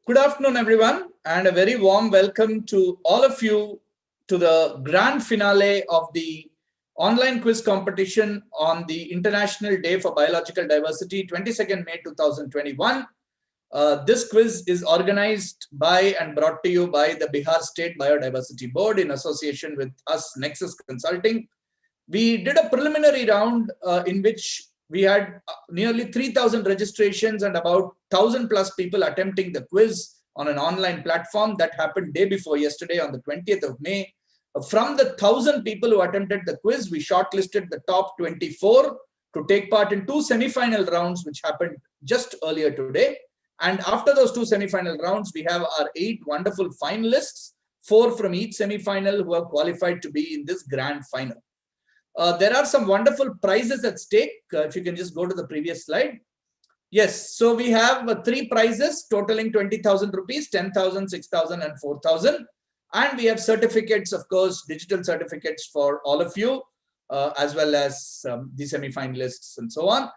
Good afternoon, everyone, and a very warm welcome to all of you to the grand finale of the online quiz competition on the International Day for Biological Diversity, 22nd May 2021. This quiz is organized by and brought to you by the Bihar State Biodiversity Board in association with us, Nexus Consulting. We did a preliminary round in which we had nearly 3,000 registrations and about 1,000 plus people attempting the quiz on an online platform. That happened day before yesterday on the 20th of May. From the 1,000 people who attempted the quiz, we shortlisted the top 24 to take part in two semi-final rounds, which happened just earlier today. And after those two semi-final rounds, we have our 8 wonderful finalists, 4 from each semi-final who have qualified to be in this grand final. There are some wonderful prizes at stake. If you can just go to the previous slide. Yes, so we have 3 prizes totaling 20,000 rupees, 10,000, 6,000 and 4,000. And we have certificates, of course, digital certificates for all of you, as well as the semi-finalists and so on.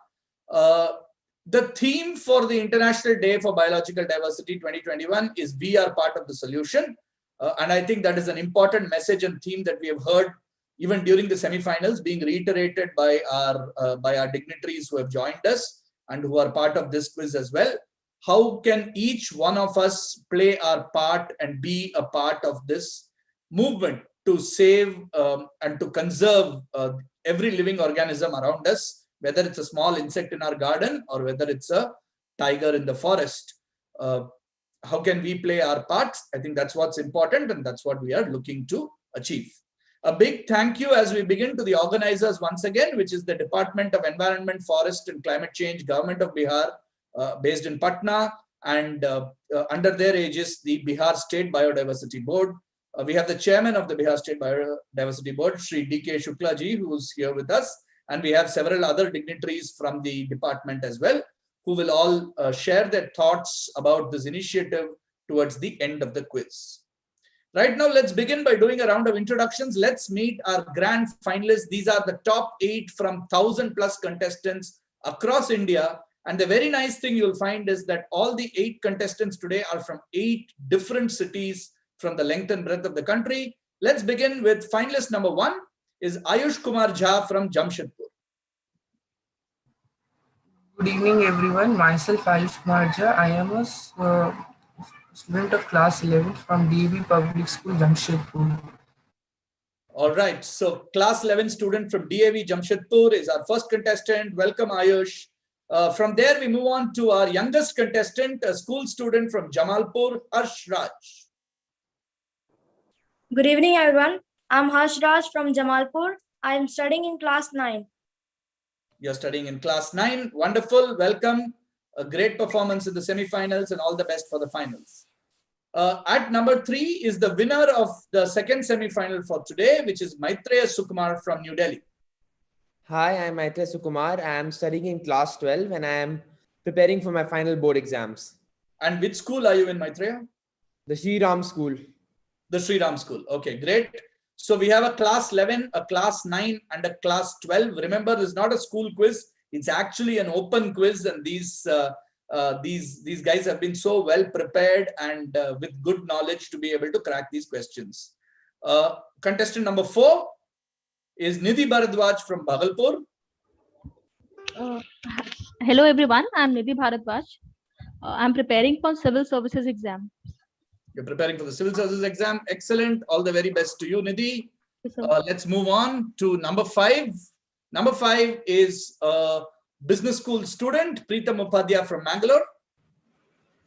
The theme for the International Day for Biological Diversity 2021 is "We are part of the solution." And I think that is an important message and theme that we have heard even during the semi-finals, being reiterated by our dignitaries who have joined us and who are part of this quiz as well. How can each one of us play our part and be a part of this movement to save and to conserve every living organism around us, whether it's a small insect in our garden or whether it's a tiger in the forest? How can we play our parts? I think that's what's important, and that's what we are looking to achieve. A big thank you as we begin to the organizers once again, which is the Department of Environment, Forest and Climate Change, Government of Bihar, based in Patna, and under their aegis, the Bihar State Biodiversity Board. We have the chairman of the Bihar State Biodiversity Board, Shri D.K. Shukla ji, who's here with us, and we have several other dignitaries from the department as well, who will all share their thoughts about this initiative towards the end of the quiz. Right now, let's begin by doing a round of introductions. Let's meet our grand finalists. These are the top 8 from 1,000 plus contestants across India. And the very nice thing you'll find is that all the 8 contestants today are from 8 different cities from the length and breadth of the country. Let's begin with finalist number 1 is Ayush Kumar Jha from Jamshedpur. Good evening, everyone. Myself, Ayush Kumar Jha. I am a student of class 11 from DAV Public School, Jamshedpur. All right. So class 11 student from DAV Jamshedpur is our first contestant. Welcome, Ayush. From there, we move on to our youngest contestant, a school student from Jamalpur, Harsh Raj. Good evening, everyone. I'm Harsh Raj from Jamalpur. I am studying in class 9. You're studying in class 9. Wonderful. Welcome. A great performance in the semi-finals and all the best for the finals. At number 3 is the winner of the second semi-final for today, which is Maitreya Sukumar from New Delhi. Hi, I'm Maitreya Sukumar. I am studying in class 12 and I am preparing for my final board exams. And which school are you in, Maitreya? The Sri Ram School. The Sri Ram School. Okay, great. So we have a class 11, a class 9 and a class 12. Remember, this is not a school quiz. It's actually an open quiz, and these guys have been so well prepared and with good knowledge to be able to crack these questions. Contestant number 4 is Nidhi Bharadwaj from Bhagalpur. Hello everyone, I'm Nidhi Bharadwaj. I'm preparing for civil services exam. You're preparing for the civil services exam. Excellent. All the very best to you, Nidhi. Let's move on to number 5. Number 5 is a business school student, Pritam Upadhyay from Mangalore.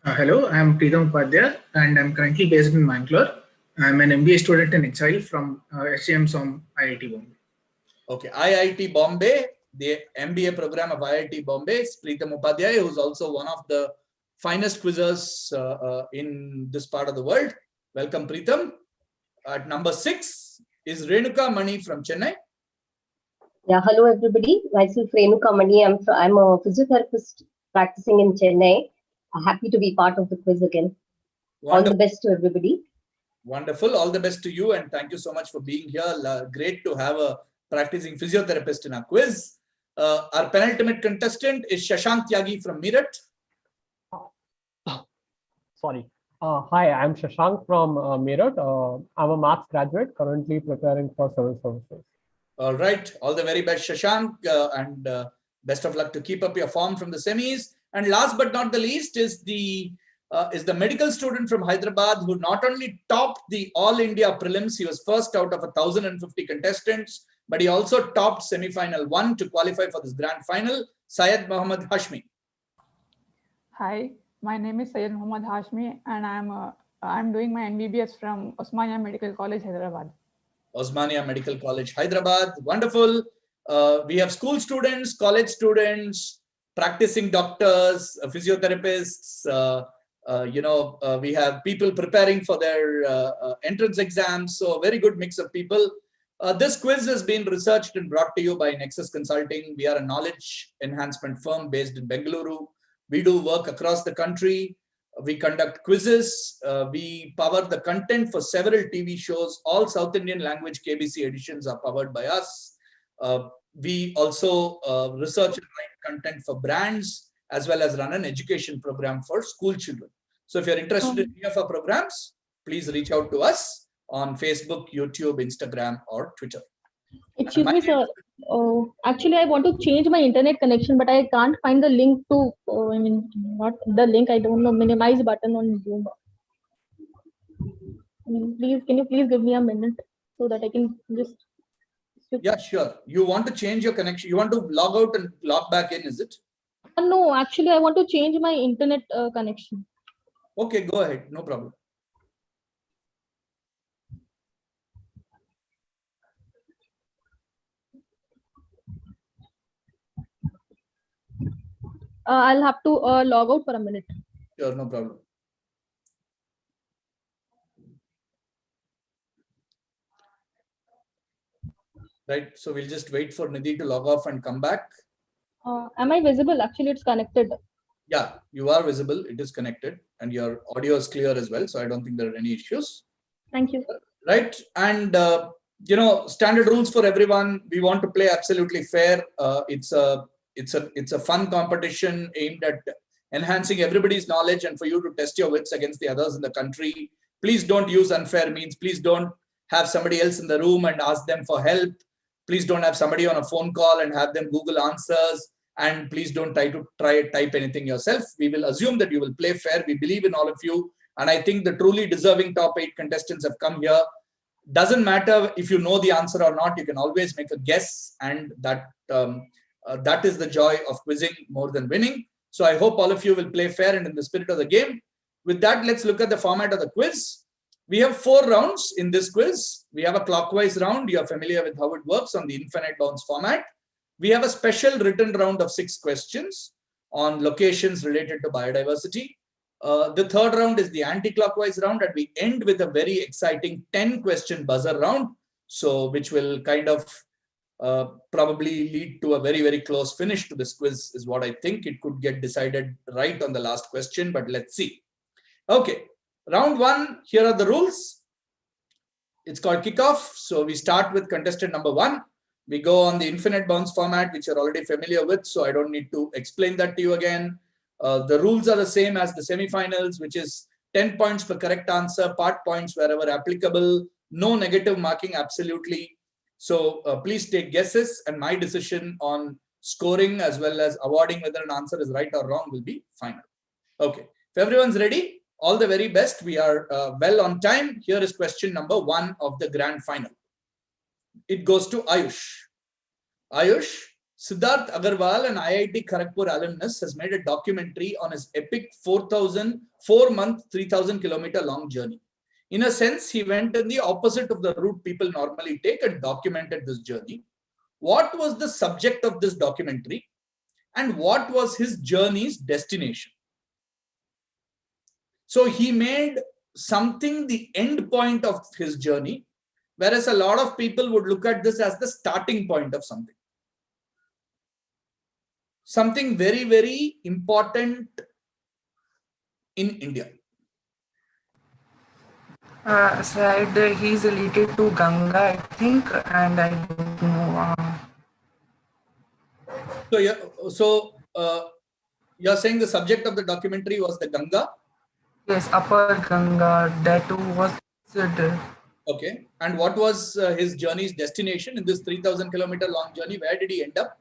Hello, I'm Pritam Upadhyay and I'm currently based in Mangalore. I'm an MBA student in exile from SCM from IIT Bombay. Okay, IIT Bombay, the MBA program of IIT Bombay, Pritam Upadhyay, who's also one of the finest quizzers in this part of the world. Welcome, Pritam. At number 6 is Renuka Mani from Chennai. Yeah, hello everybody. Myself Renuka Mani. I'm a physiotherapist practicing in Chennai. Happy to be part of the quiz again. Wonderful. All the best to everybody. Wonderful. All the best to you, and thank you so much for being here. Great to have a practicing physiotherapist in our quiz. Our penultimate contestant is Shashank Tyagi from Meerut. Sorry. Hi, I'm Shashank from Meerut. I'm a maths graduate currently preparing for civil services. All right. All the very best, Shashank, and best of luck to keep up your form from the semis. And last but not the least is the medical student from Hyderabad who not only topped the All India prelims, he was first out of 1,050 contestants, but he also topped semi-final 1 to qualify for this grand final, Syed Mohammad Hashmi. Hi, my name is Syed Mohammad Hashmi, and I'm doing my MBBS from Osmania Medical College, Hyderabad. Osmania Medical College, Hyderabad. Wonderful. We have school students, college students, practicing doctors, physiotherapists. We have people preparing for their entrance exams. So a very good mix of people. This quiz has been researched and brought to you by Nexus Consulting. We are a knowledge enhancement firm based in Bengaluru. We do work across the country. We conduct quizzes. We power the content for several TV shows. All South Indian language KBC editions are powered by us. We also research and write content for brands, as well as run an education program for school children. So if you're interested in any of our programs, please reach out to us on Facebook, YouTube, Instagram, or Twitter. Excuse me, sir. Actually, I want to change my internet connection, but I can't find the link to, not the link, I don't know, minimize button on Zoom. Please, can you please give me a minute so that I can just switch? Yeah, sure. You want to change your connection? You want to log out and log back in, is it? No, actually, I want to change my internet connection. Okay, go ahead. No problem. I'll have to log out for a minute. Sure, no problem. Right, so we'll just wait for Nidhi to log off and come back. Am I visible? Actually, it's connected. Yeah, you are visible. It is connected and your audio is clear as well. So I don't think there are any issues. Thank you. Right. And, standard rules for everyone. We want to play absolutely fair. It's a fun competition aimed at enhancing everybody's knowledge and for you to test your wits against the others in the country. Please don't use unfair means. Please don't have somebody else in the room and ask them for help. Please don't have somebody on a phone call and have them Google answers. And please don't type anything yourself. We will assume that you will play fair. We believe in all of you. And I think the truly deserving top 8 contestants have come here. Doesn't matter if you know the answer or not. You can always make a guess. And that is the joy of quizzing more than winning. So I hope all of you will play fair and in the spirit of the game. With that, let's look at the format of the quiz. We have 4 rounds in this quiz. We have a clockwise round. You are familiar with how it works on the infinite bounds format. We have a special written round of 6 questions on locations related to biodiversity. The third round is the anti-clockwise round, and we end with a very exciting 10-question buzzer round, so which will kind of probably lead to a very, very close finish to this quiz is what I think. It could get decided right on the last question, but let's see. Okay, round 1, here are the rules. It's called Kickoff. So we start with contestant number 1. We go on the infinite bounds format, which you're already familiar with, so I don't need to explain that to you again. The rules are the same as the semifinals, which is 10 points per correct answer, part points wherever applicable, no negative marking, absolutely. So please take guesses, and my decision on scoring as well as awarding whether an answer is right or wrong will be final. Okay, if everyone's ready, all the very best. We are well on time. Here is question number 1 of the grand final. It goes to Ayush. Ayush, Siddharth Agarwal, an IIT Kharagpur alumnus, has made a documentary on his epic 4-month, 3,000 kilometer long journey. In a sense, he went in the opposite of the route people normally take and documented this journey. What was the subject of this documentary, and what was his journey's destination? So he made something the end point of his journey, whereas a lot of people would look at this as the starting point of something. Something very, very important in India. Said he's related to Ganga, I think, and I don't know. So you're saying the subject of the documentary was the Ganga? Yes, Upper Ganga, that was Okay. And what was his journey's destination in this 3,000-kilometer long journey? Where did he end up?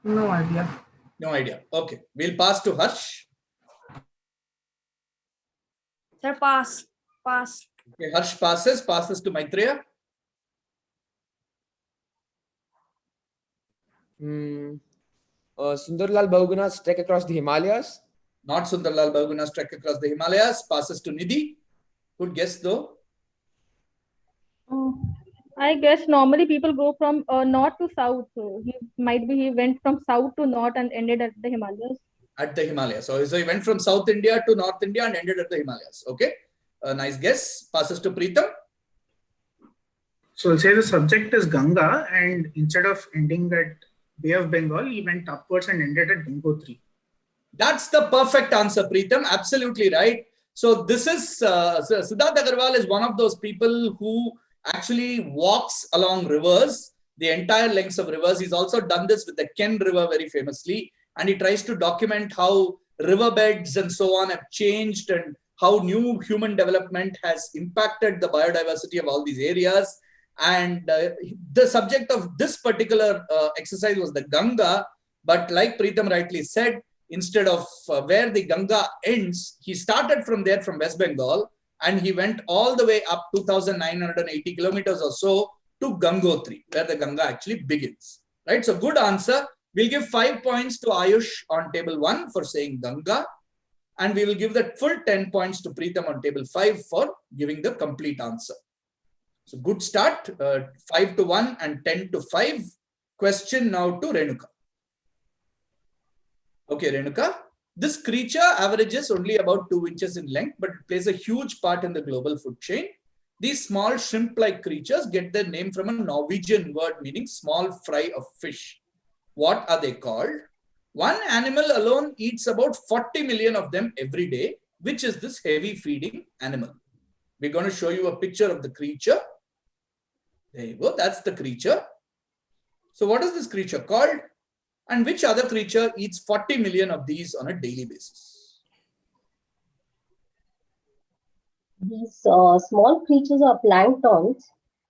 no idea. No idea. Okay. We'll pass to Harsh. Sir, pass. Pass. Okay. Harsh passes to Maitreya. Sundarlal Bahuguna's trek across the Himalayas. Not Sundarlal Bahuguna's trek across the Himalayas. Passes to Nidhi. Good guess though. I guess normally people go from north to south. So he went from south to north and ended at the Himalayas. At the Himalayas. So he went from South India to North India and ended at the Himalayas. Okay. Nice guess. Passes to Preetham. So I'll say the subject is Ganga, and instead of ending at Bay of Bengal, he went upwards and ended at Gangotri. That's the perfect answer, Preetham. Absolutely right. So this is Siddharth Agarwal is one of those people who actually walks along rivers, the entire lengths of rivers. He's also done this with the Ken River very famously, and he tries to document how riverbeds and so on have changed and how new human development has impacted the biodiversity of all these areas. And the subject of this particular exercise was the Ganga. But like Preetham rightly said, instead of where the Ganga ends, he started from there, from West Bengal, and he went all the way up 2,980 kilometers or so to Gangotri, where the Ganga actually begins. Right? So good answer. We'll give 5 points to Ayush on table 1 for saying Ganga. And we will give the full 10 points to Preetham on table 5 for giving the complete answer. So good start, 5 to 1 and 10 to 5. Question now to Renuka. Okay, Renuka. This creature averages only about 2 inches in length, but it plays a huge part in the global food chain. These small shrimp-like creatures get their name from a Norwegian word meaning small fry of fish. What are they called? One animal alone eats about 40 million of them every day. Which is this heavy feeding animal? We're going to show you a picture of the creature. There you go. That's the creature. So what is this creature called? And which other creature eats 40 million of these on a daily basis? These small creatures are planktons.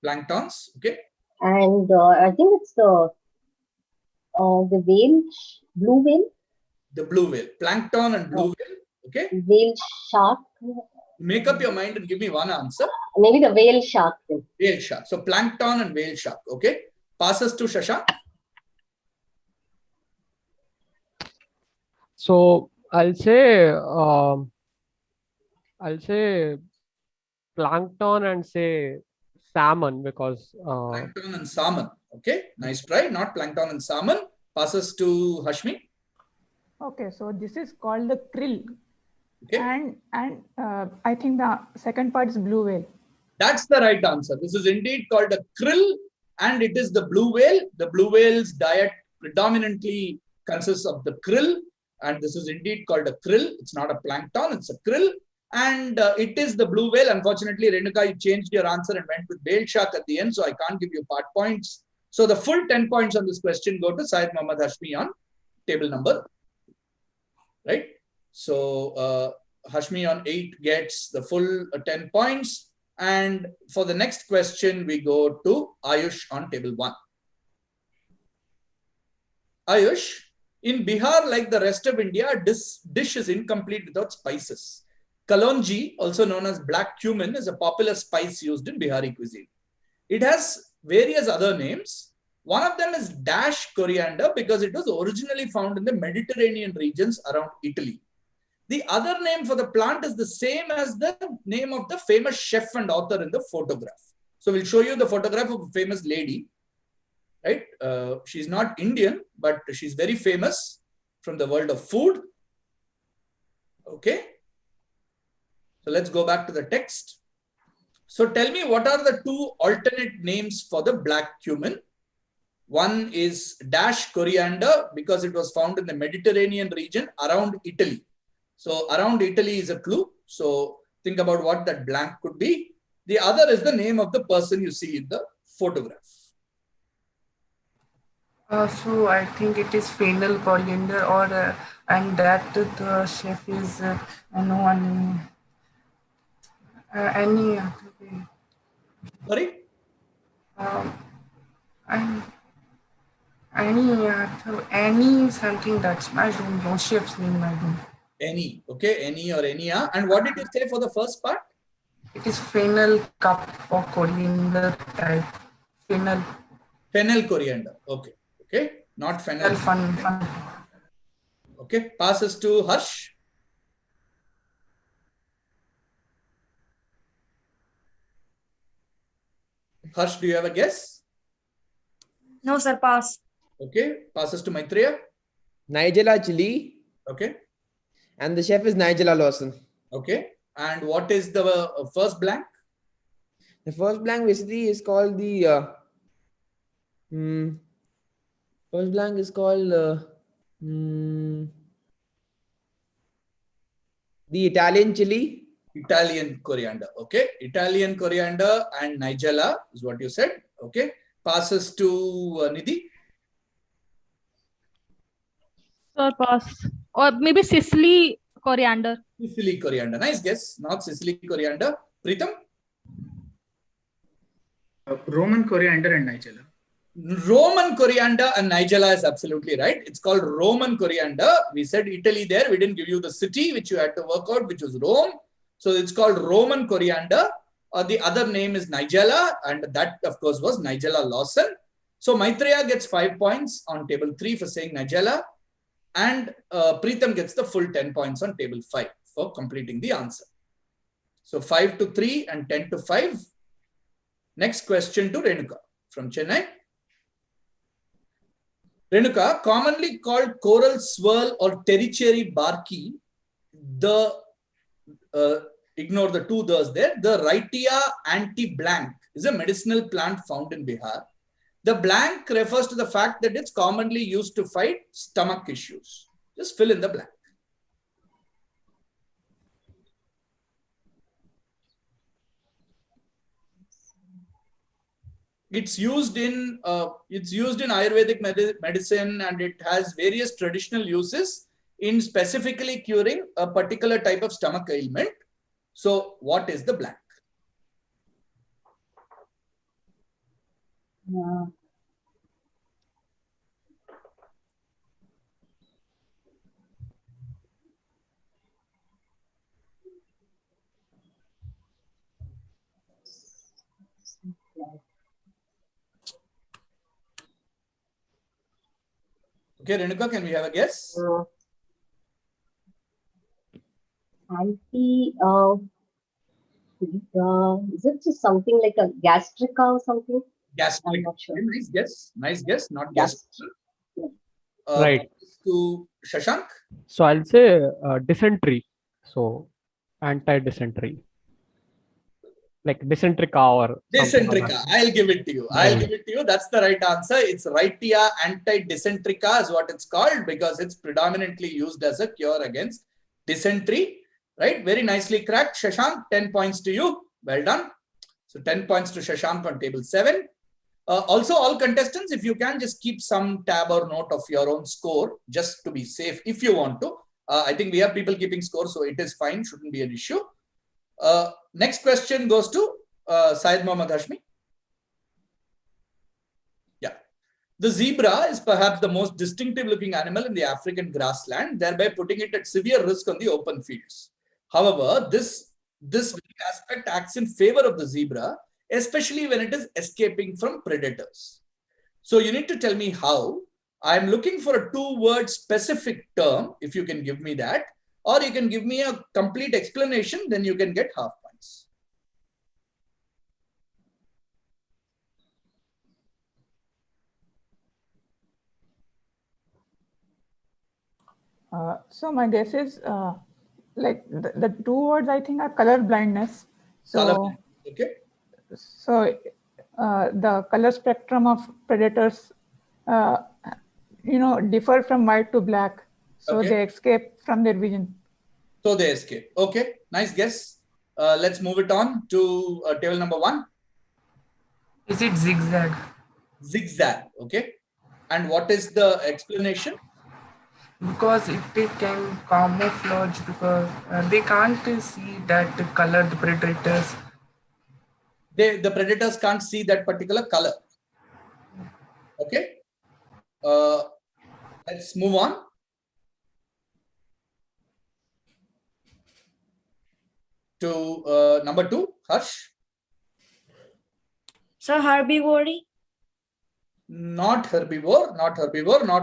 Planktons, okay. And I think it's the whale, blue whale. The blue whale. Plankton and blue whale, okay. Whale shark. Make up your mind and give me one answer. Maybe the whale shark. Whale shark. So plankton and whale shark, okay. Passes to Shashank. So I'll say plankton and say salmon because plankton and salmon. Okay, nice try. Not plankton and salmon. Passes to Hashmi. Okay, so this is called the krill. Okay. And I think the second part is blue whale. That's the right answer. This is indeed called a krill, and it is the blue whale. The blue whale's diet predominantly consists of the krill, and this is indeed called a krill. It's not a plankton, it's a krill. And it is the blue whale. Unfortunately, Renuka, you changed your answer and went with whale shark at the end, so I can't give you part points. So the full 10 points on this question go to Syed Muhammad Hashmi on table number. Right? So Hashmi on 8 gets the full 10 points. And for the next question, we go to Ayush on table 1. Ayush, in Bihar, like the rest of India, this dish is incomplete without spices. Kalonji, also known as black cumin, is a popular spice used in Bihari cuisine. It has various other names. One of them is dash coriander because it was originally found in the Mediterranean regions around Italy. The other name for the plant is the same as the name of the famous chef and author in the photograph. So we'll show you the photograph of a famous lady, right? She's not Indian, but she's very famous from the world of food. Okay. So let's go back to the text. So tell me, what are the 2 alternate names for the black cumin? One is dash coriander because it was found in the Mediterranean region around Italy. So around Italy is a clue. So think about what that blank could be. The other is the name of the person you see in the photograph. So I think it is fennel coriander, or and that the chef is no one any Sorry? and any something that's I don't know chef's name I don't. Any. Okay. Any or any. And what did you say for the first part? It is fennel cup or coriander type. Fennel. Fennel coriander. Okay. Okay. Not fennel. Fun. Okay. Passes to Harsh. Harsh, do you have a guess? No, sir, pass. Okay. Passes to Maitreya. Nigella chili. Okay. And the chef is Nigella Lawson. Okay. And what is the first blank? The first blank basically is called the first blank is called the Italian chili. Italian coriander. Okay. Italian coriander and Nigella is what you said. Okay. Passes to Nidhi. Sir, pass. Or maybe Sicily coriander. Sicily coriander. Nice guess. Not Sicily coriander. Pritam? Roman coriander and Nigella. Roman coriander and Nigella is absolutely right. It's called Roman coriander. We said Italy there. We didn't give you the city which you had to work out, which was Rome. So it's called Roman coriander. The other name is Nigella, and that, of course, was Nigella Lawson. So Maitreya gets 5 points on table 3 for saying Nigella, and Pritam gets the full 10 points on table 5 for completing the answer. So 5 to 3 and 10 to 5. Next question to Renuka from Chennai. Renuka, commonly called coral swirl or tertiary barky, ignore the two the's there. The Wrightia anti-blank is a medicinal plant found in Bihar. The blank refers to the fact that it's commonly used to fight stomach issues. Just fill in the blank. It's used in Ayurvedic medicine, and it has various traditional uses in specifically curing a particular type of stomach ailment. So what is the blank? Okay, Renuka, can we have a guess? Is it just something like a gastrica or something? Gastric. I'm not sure. Okay, nice guess. Nice guess. Not Yes. gastric. Right. To Shashank. So I'll say dysentery. So anti-dysentery. Like dysentrica or Dysentrica. I'll give it to you. I'll give it to you. That's the right answer. It's Wrightia anti-dysentrica is what it's called, because it's predominantly used as a cure against dysentery. Right? Very nicely cracked. Shashank, 10 points to you. Well done. So 10 points to Shashank on table 7. Also, all contestants, if you can, just keep some tab or note of your own score, just to be safe if you want to. I think we have people keeping score, so it is fine. Shouldn't be an issue. Next question goes to Syed Mohammad Hashmi. Yeah. The zebra is perhaps the most distinctive looking animal in the African grassland, thereby putting it at severe risk on the open fields. However, this aspect acts in favor of the zebra, especially when it is escaping from predators. So you need to tell me how. I'm looking for a 2-word specific term, if you can give me that, or you can give me a complete explanation, then you can get half points. So my guess is like the 2 words I think are color blindness. So, Color, okay. So the color spectrum of predators, differ from white to black. So Okay. they escape from their vision. So they escape. Okay, nice guess. Let's move it on to table number 1. Is it zigzag? Zigzag. Okay. And what is the explanation? Because it can camouflage because they can't see that color, the predators. The predators can't see that particular color. Okay. Let's move on. To number 2, Harsh. So herbivory. Not herbivore, not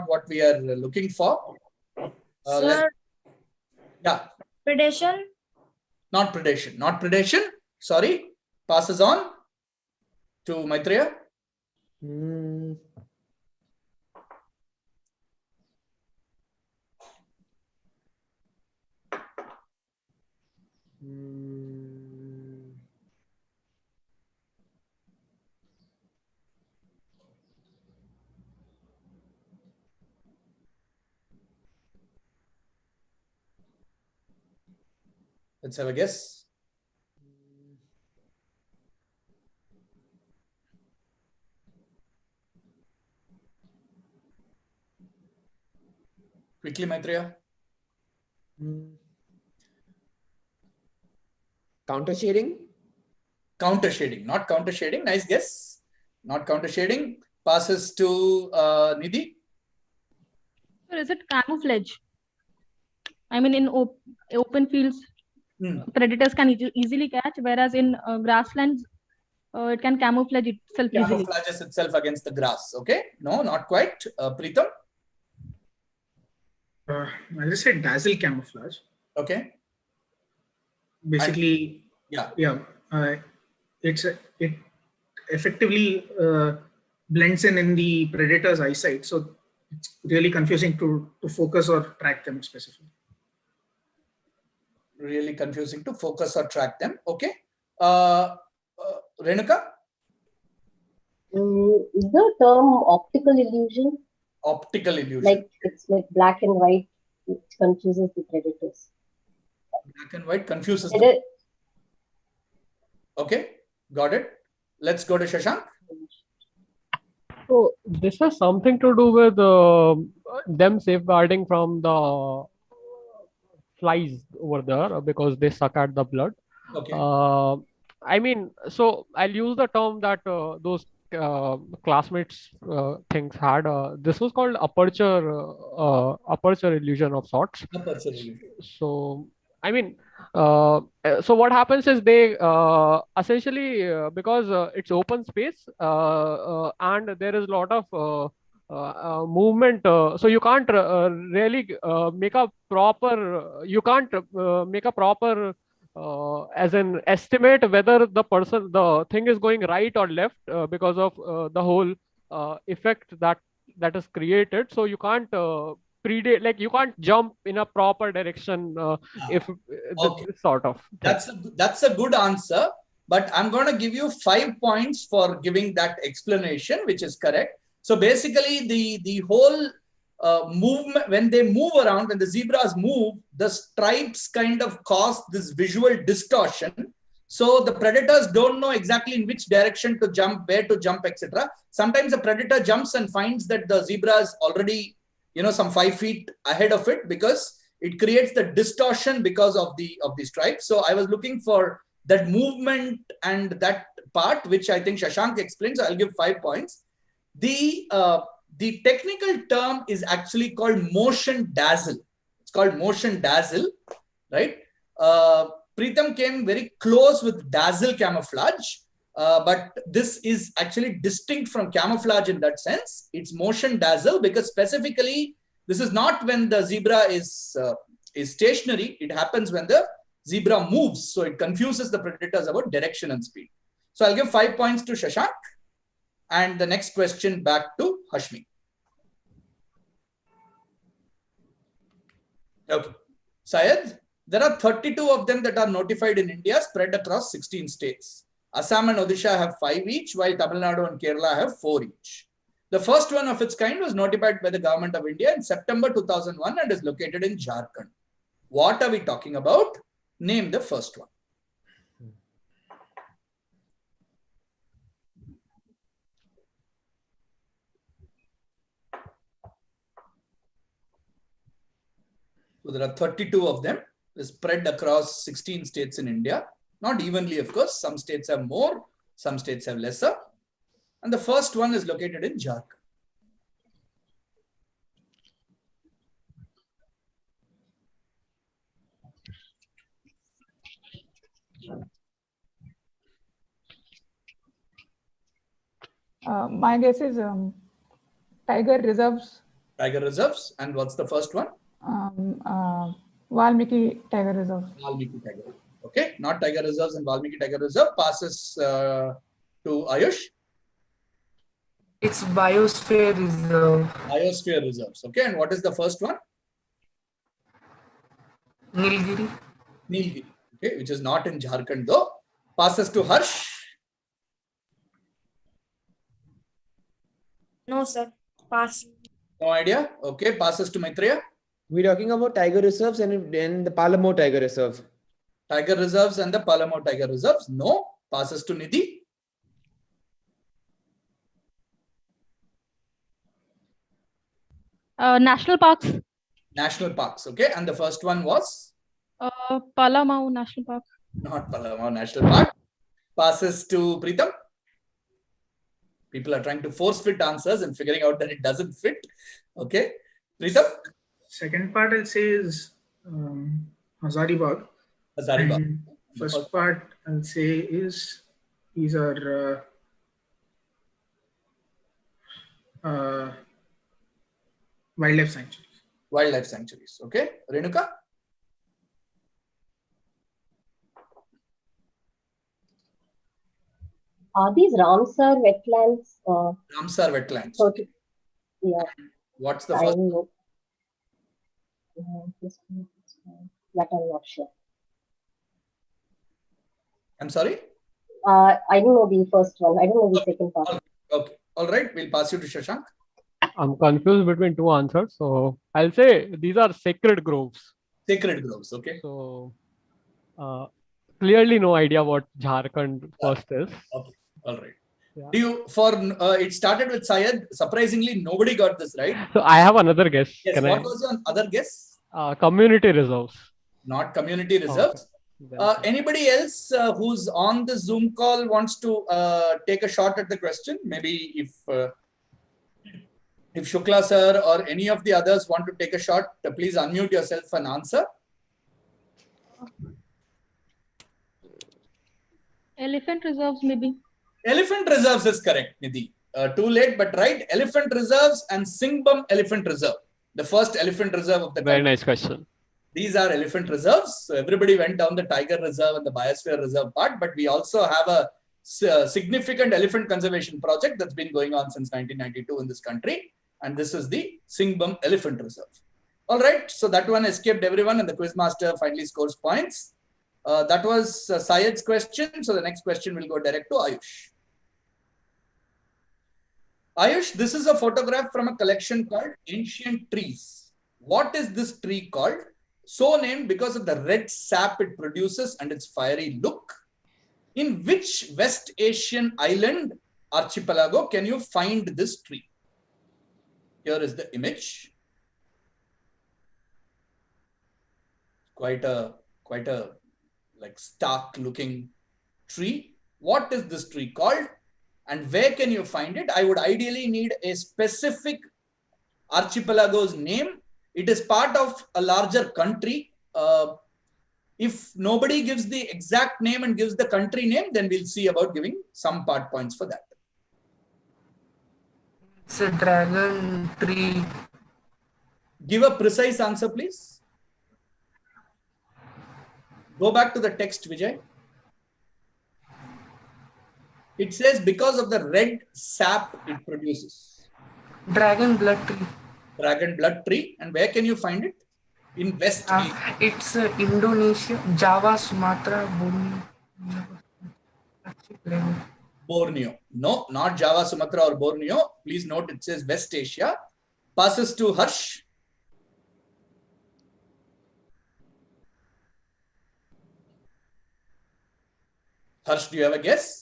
what we are looking for. Sir, yeah. predation. Not predation. Sorry. Passes on to Maitreya. Let's have a guess. Quickly, Maitreya. Counter shading? Counter shading, not counter shading. Nice guess. Not counter shading. Passes to Nidhi. Sir, is it camouflage? I mean, in open fields, predators can easily catch, whereas in grasslands, it can camouflage itself easily. Camouflages itself against the grass. Okay. No, not quite. Preetham. I'll just say dazzle camouflage. Okay. Basically, it effectively blends in the predator's eyesight, so it's really confusing to focus or track them specifically. Really confusing to focus or track them. Okay. Renuka? Is the term optical illusion? Optical illusion. Like it's like black and white, which confuses the predators. Black and white confuses them. Okay, got it. Let's go to Shashank. So this has something to do with them safeguarding from the flies over there because they suck at the blood. Okay. I mean, so I'll use the term that those classmates things had. This was called aperture illusion of sorts. Aperture illusion. So I mean, so what happens is they essentially because it's open space and there is a lot of movement, so you can't really make a proper. You can't make a proper. As an estimate whether the thing is going right or left because of the whole effect that is created. So you can't predate, like you can't jump in a proper direction if okay. Sort of. That's a good answer, but I'm going to give you 5 points for giving that explanation, which is correct. So basically the whole movement, when they move around, when the zebras move, the stripes kind of cause this visual distortion. So the predators don't know exactly in which direction to jump, where to jump, etc. Sometimes the predator jumps and finds that the zebra is already, some 5 feet ahead of it, because it creates the distortion because of the stripes. So I was looking for that movement and that part, which I think Shashank explains. So I'll give 5 points. The technical term is actually called motion dazzle. It's called motion dazzle, right? Preetham came very close with dazzle camouflage, but this is actually distinct from camouflage in that sense. It's motion dazzle because specifically, this is not when the zebra is stationary. It happens when the zebra moves. So it confuses the predators about direction and speed. So I'll give 5 points to Shashank. And the next question back to Hashmi. Okay. Syed, there are 32 of them that are notified in India, spread across 16 states. Assam and Odisha have 5 each, while Tamil Nadu and Kerala have 4 each. The first one of its kind was notified by the government of India in September 2001 and is located in Jharkhand. What are we talking about? Name the first one. So there are 32 of them spread across 16 states in India. Not evenly, of course. Some states have more, some states have lesser. And the first one is located in Jharkhand. My guess is tiger reserves. Tiger reserves. And what's the first one? Valmiki Tiger Reserve. Valmiki Tiger Reserve. Okay, not Tiger Reserves and Valmiki Tiger Reserve. Passes to Ayush. It's Biosphere Reserve. Biosphere Reserves. Okay, and what is the first one? Nilgiri. Nilgiri. Okay, which is not in Jharkhand though. Passes to Harsh. No, sir. Pass. No idea. Okay, passes to Maitreya. We're talking about tiger reserves and the Palamo Tiger Reserve. Tiger reserves and the Palamo Tiger Reserves. No. Passes to Nidhi. National parks. National parks. Okay, and the first one was? Palamau National Park. Not Palamau National Park. Passes to Preetham. People are trying to force fit answers and figuring out that it doesn't fit. Okay. Preetham? Second part I'll say is Hazaribagh. Hazaribagh. And first part I'll say is these are wildlife sanctuaries. Wildlife sanctuaries. Okay. Renuka? Are these Ramsar wetlands? Ramsar wetlands. Okay. Yeah. What's the first? That I'm not sure. I'm sorry? I don't know the first one. I don't know the second part. Okay. All right. We'll pass you to Shashank. I'm confused between two answers. So I'll say these are sacred groves. Sacred groves. Okay. So clearly no idea what Jharkhand first is. Okay. All right. Yeah. Do you, it started with Syed. Surprisingly, nobody got this right. So I have another guess. Yes. What was your other guess? Community reserves. Not community reserves. Okay. Anybody else who's on the Zoom call wants to take a shot at the question? Maybe if Shukla sir or any of the others want to take a shot, please unmute yourself and answer. Elephant reserves, maybe. Elephant reserves is correct, Nidhi. Too late, but right. Elephant reserves and Singbum Elephant Reserve. The first elephant reserve of the country. Very nice question. These are elephant reserves. So everybody went down the Tiger Reserve and the Biosphere Reserve part, but we also have a significant elephant conservation project that's been going on since 1992 in this country. And this is the Singbum Elephant Reserve. All right. So that one escaped everyone and the quizmaster finally scores points. That was Syed's question. So the next question will go direct to Ayush. Ayush, this is a photograph from a collection called Ancient Trees. What is this tree called? So named because of the red sap it produces and its fiery look. In which West Asian island archipelago can you find this tree? Here is the image. Quite a like stark looking tree. What is this tree called? And where can you find it? I would ideally need a specific archipelago's name. It is part of a larger country. If nobody gives the exact name and gives the country name, then we'll see about giving some part points for that. It's a dragon tree. Give a precise answer, please. Go back to the text, Vijay. It says because of the red sap it produces. Dragon blood tree. Dragon blood tree. And where can you find it? In West Asia. It's Indonesia, Java, Sumatra, Borneo. Borneo. No, not Java, Sumatra or Borneo. Please note it says West Asia. Passes to Harsh. Harsh, do you have a guess?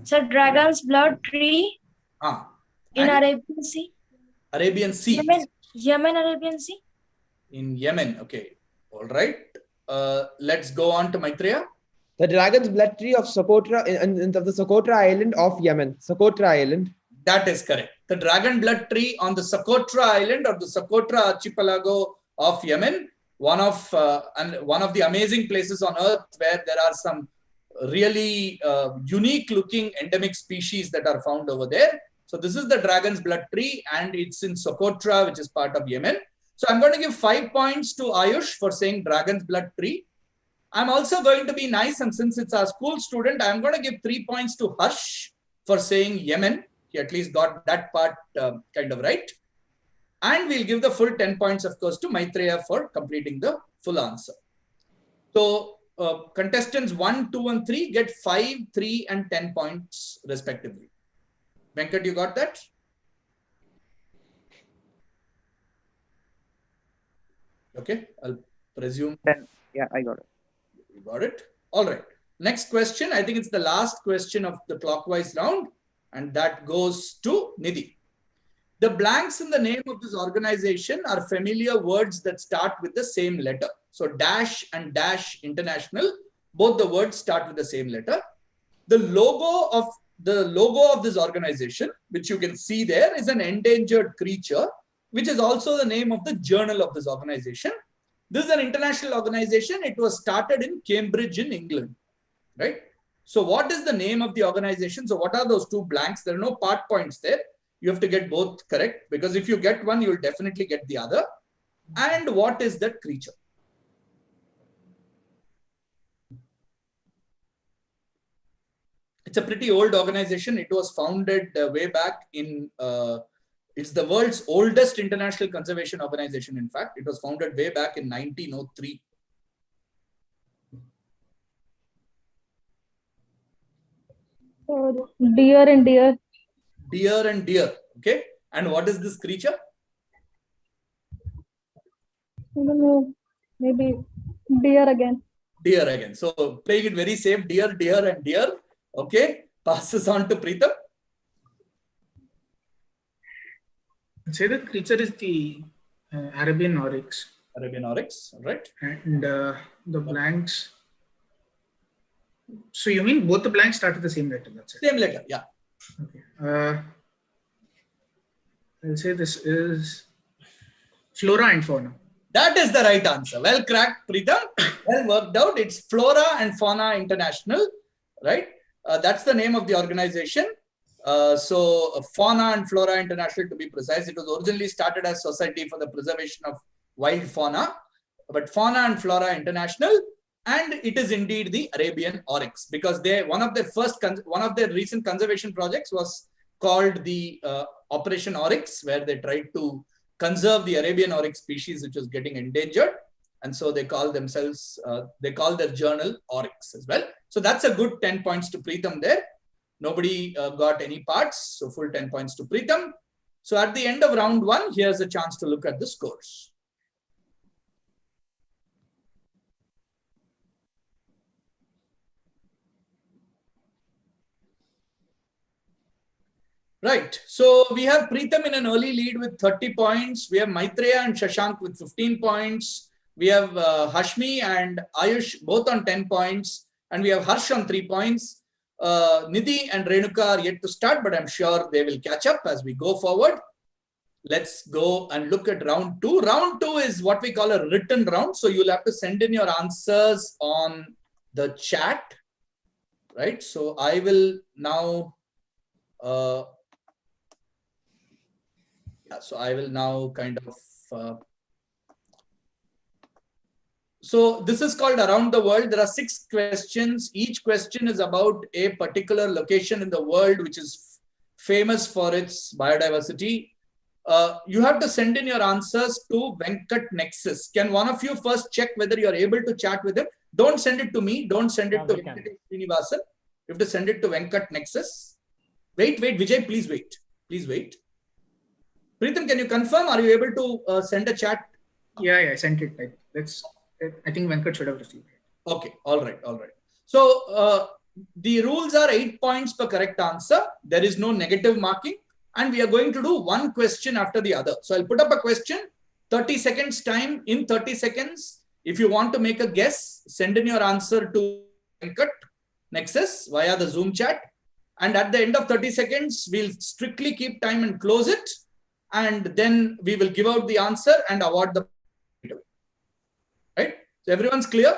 Sir, dragon's blood tree in And Arabian Sea. Arabian Sea. Yemen, Arabian Sea. In Yemen. Okay. All right. Let's go on to Maitreya. The dragon's blood tree of Socotra, of the Socotra Island of Yemen. Socotra Island. That is correct. The dragon blood tree on the Socotra Island or the Socotra archipelago of Yemen, one of the amazing places on earth where there are some really unique looking endemic species that are found over there. So this is the dragon's blood tree and it's in Socotra, which is part of Yemen. So I'm going to give 5 points to Ayush for saying dragon's blood tree. I'm also going to be nice, and since it's our school student, I'm going to give 3 points to Harsh for saying Yemen. He at least got that part kind of right. And we'll give the full 10 points, of course, to Maitreya for completing the full answer. So contestants 1, 2, and 3 get 5, 3, and 10 points respectively. Venkat, you got that? Okay, I'll presume. Yeah, I got it. You got it. All right. Next question. I think it's the last question of the clockwise round, and that goes to Nidhi. The blanks in the name of this organization are familiar words that start with the same letter. So dash and dash international, both the words start with the same letter. The logo of this organization, which you can see there, is an endangered creature, which is also the name of the journal of this organization. This is an international organization. It was started in Cambridge in England, right? So what is the name of the organization? So what are those two blanks? There are no part points there. You have to get both correct, because if you get one, you'll definitely get the other. And what is that creature? It's a pretty old organization. It was founded way back in, it's the world's oldest international conservation organization. In fact, it was founded way back in 1903. Deer and deer. Deer and deer. Okay. And what is this creature? I don't know. Maybe deer again. Deer again. So playing it very safe. Deer, deer, and deer. Okay. Passes on to Preetham. I'd say the creature is the Arabian oryx. Arabian oryx, right? And the blanks. So you mean both the blanks start with the same letter? That's it. Same letter, yeah. Okay. I'll say this is flora and fauna. That is the right answer. Well cracked, Preetham. Well worked out. It's Flora and Fauna International, right? That's the name of the organization. So Fauna and Flora International, to be precise, it was originally started as Society for the Preservation of Wild Fauna, but Fauna and Flora International, and it is indeed the Arabian oryx, because one of their recent conservation projects was called the Operation Oryx, where they tried to conserve the Arabian oryx species, which was getting endangered, and so they call themselves, they call their journal Oryx as well. So that's a good 10 points to Preetham there. Nobody got any parts, so full 10 points to Preetham. So at the end of round 1, here's a chance to look at the scores. Right, so we have Preetham in an early lead with 30 points. We have Maitreya and Shashank with 15 points. We have Hashmi and Ayush both on 10 points. And we have Harsh on 3 points. Nidhi and Renuka are yet to start, but I'm sure they will catch up as we go forward. Let's go and look at round 2. Round 2 is what we call a written round. So you'll have to send in your answers on the chat, right? So I will now, kind of, so this is called Around the World. There are 6 questions. Each question is about a particular location in the world which is famous for its biodiversity. You have to send in your answers to Venkat Nexus. Can one of you first check whether you are able to chat with him? Don't send it to me. Don't send it to Srinivasan. You have to send it to Venkat Nexus. Wait, Vijay, please wait. Please wait. Preetham, can you confirm? Are you able to send a chat? Yeah, I sent it. I think Venkat should have received it. Okay, all right. So the rules are 8 points per correct answer. There is no negative marking. and we are going to do one question after the other. So I'll put up a question, 30 seconds time. In 30 seconds, if you want to make a guess, send in your answer to Venkat Nexus via the Zoom chat. And at the end of 30 seconds, we'll strictly keep time and close it. And then we will give out the answer and award the right. So everyone's clear?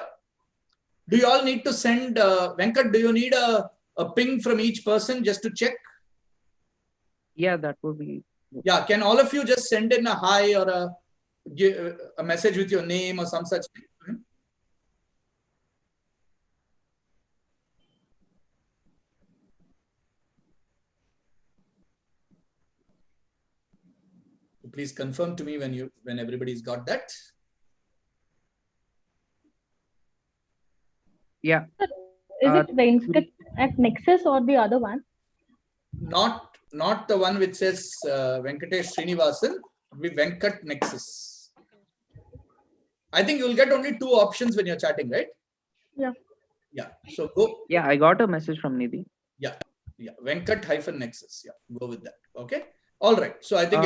Do you all need to send, Venkat, do you need a ping from each person just to check? Yeah, that would be. Yeah, can all of you just send in a hi or a message with your name or some such thing? Please confirm to me when everybody's got that. Yeah. Is it Venkat at Nexus or the other one? Not the one which says Venkatesh Srinivasan, be Venkat Nexus. I think you'll get only 2 options when you're chatting, right? Yeah. Yeah. So go. Yeah, I got a message from Nidhi. Yeah. Yeah. Venkat-Nexus. Yeah. Go with that. Okay. All right. So I think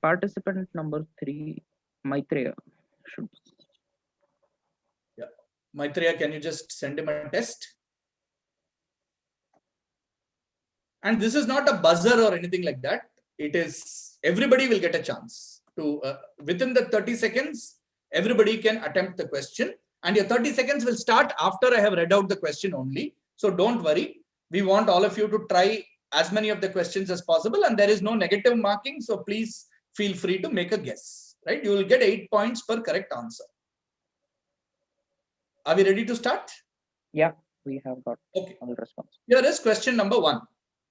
participant number 3, Maitreya, should. Yeah. Maitreya, can you just send him a test? And this is not a buzzer or anything like that. It is, everybody will get a chance to, within the 30 seconds, everybody can attempt the question. And your 30 seconds will start after I have read out the question only. So don't worry. We want all of you to try as many of the questions as possible. And there is no negative marking. So please feel free to make a guess, right? You will get 8 points per correct answer. Are we ready to start? Yeah, we have got all the response. Here is question number 1.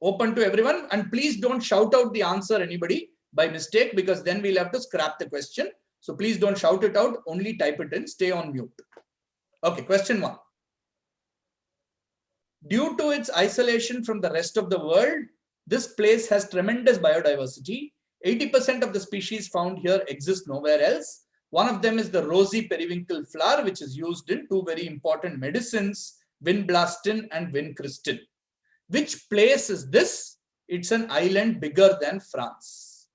Open to everyone, and please don't shout out the answer anybody by mistake, because then we'll have to scrap the question. So please don't shout it out, only type it in, stay on mute. Okay, question 1. Due to its isolation from the rest of the world, this place has tremendous biodiversity. 80% of the species found here exist nowhere else. One of them is the rosy periwinkle flower, which is used in 2 very important medicines, vinblastin and vincristin. Which place is this? It's an island bigger than France.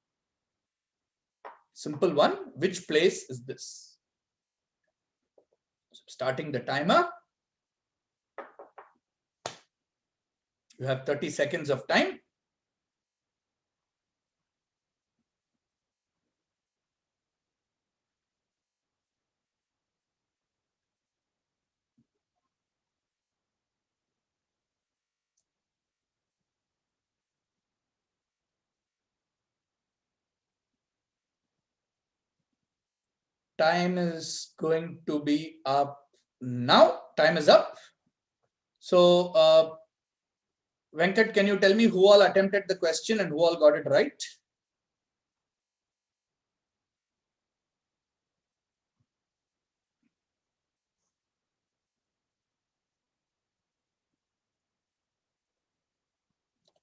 Simple one. Which place is this? So starting the timer. You have 30 seconds of time. Time is going to be up now. Time is up. So, Venkat, can you tell me who all attempted the question and who all got it right?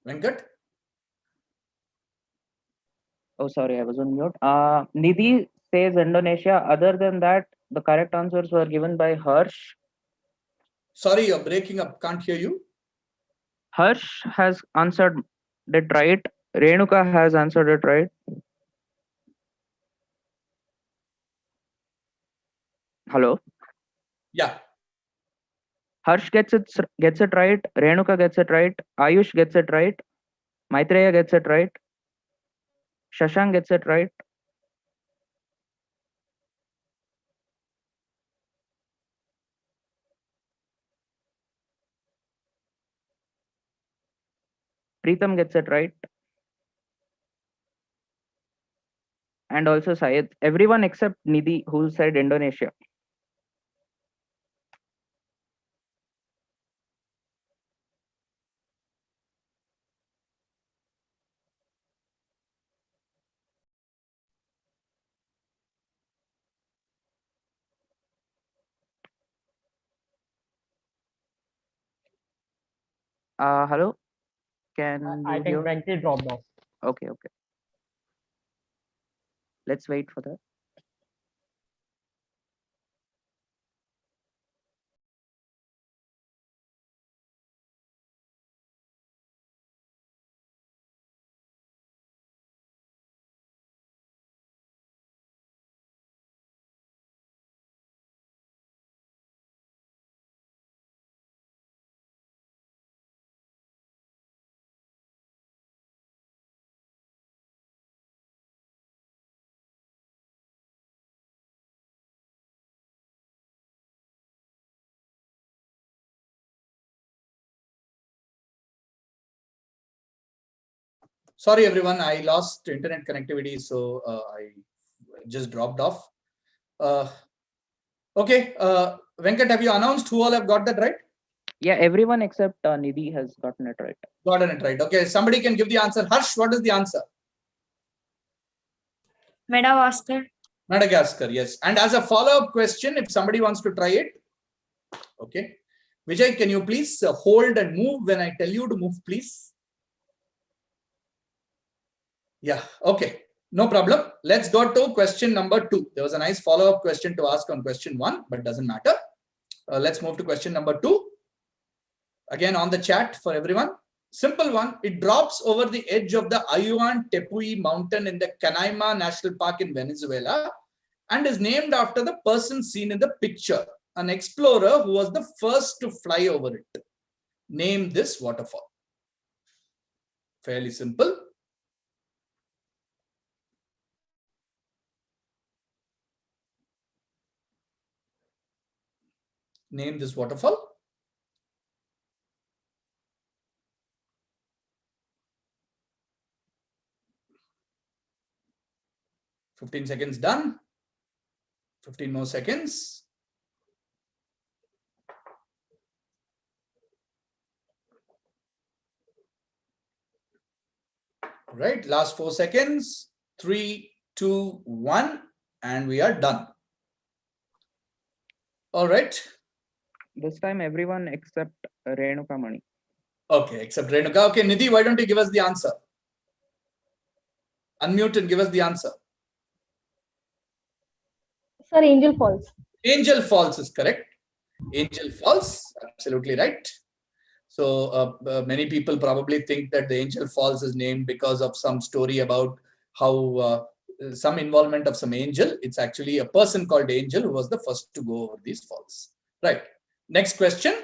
Venkat? Oh, sorry, I was on mute. Nidhi says Indonesia. Other than that, the correct answers were given by Harsh. Sorry, you're breaking up. Can't hear you. Harsh has answered it right. Renuka has answered it right. Hello. Yeah. Harsh gets it right. Renuka gets it right. Ayush gets it right. Maitreya gets it right. Shashank gets it right. Preetham gets it right. And also Syed. Everyone except Nidhi, who said Indonesia. Hello? Can I you think hear? Venky dropped off. Okay. Let's wait for that. Sorry, everyone, I lost internet connectivity, so I just dropped off. Okay, Venkat, have you announced who all have got that right? Yeah, everyone except Nidhi has gotten it right. Gotten it right. Okay, somebody can give the answer. Harsh, what is the answer? Madagascar. Madagascar, yes. And as a follow-up question, if somebody wants to try it, okay. Vijay, can you please hold and move when I tell you to move, please? Yeah, okay. No problem. Let's go to question number 2. There was a nice follow-up question to ask on question 1, but doesn't matter. Let's move to question number 2. Again, on the chat for everyone. Simple one. It drops over the edge of the Ayuan Tepuy mountain in the Canaima National Park in Venezuela and is named after the person seen in the picture, an explorer who was the first to fly over it. Name this waterfall. Fairly simple. Name this waterfall. "15 seconds done. 15 more seconds. Right, last 4 seconds. 3, 2, 1, and we are done. All right. This time everyone except Renuka Mani. Okay, except Renuka. Okay, Nidhi, why don't you give us the answer? Unmute and give us the answer. Sir, Angel Falls. Angel Falls is correct. Angel Falls, absolutely right. So many people probably think that the Angel Falls is named because of some story about how some involvement of some angel. It's actually a person called Angel who was the first to go over these falls. Right. Next question.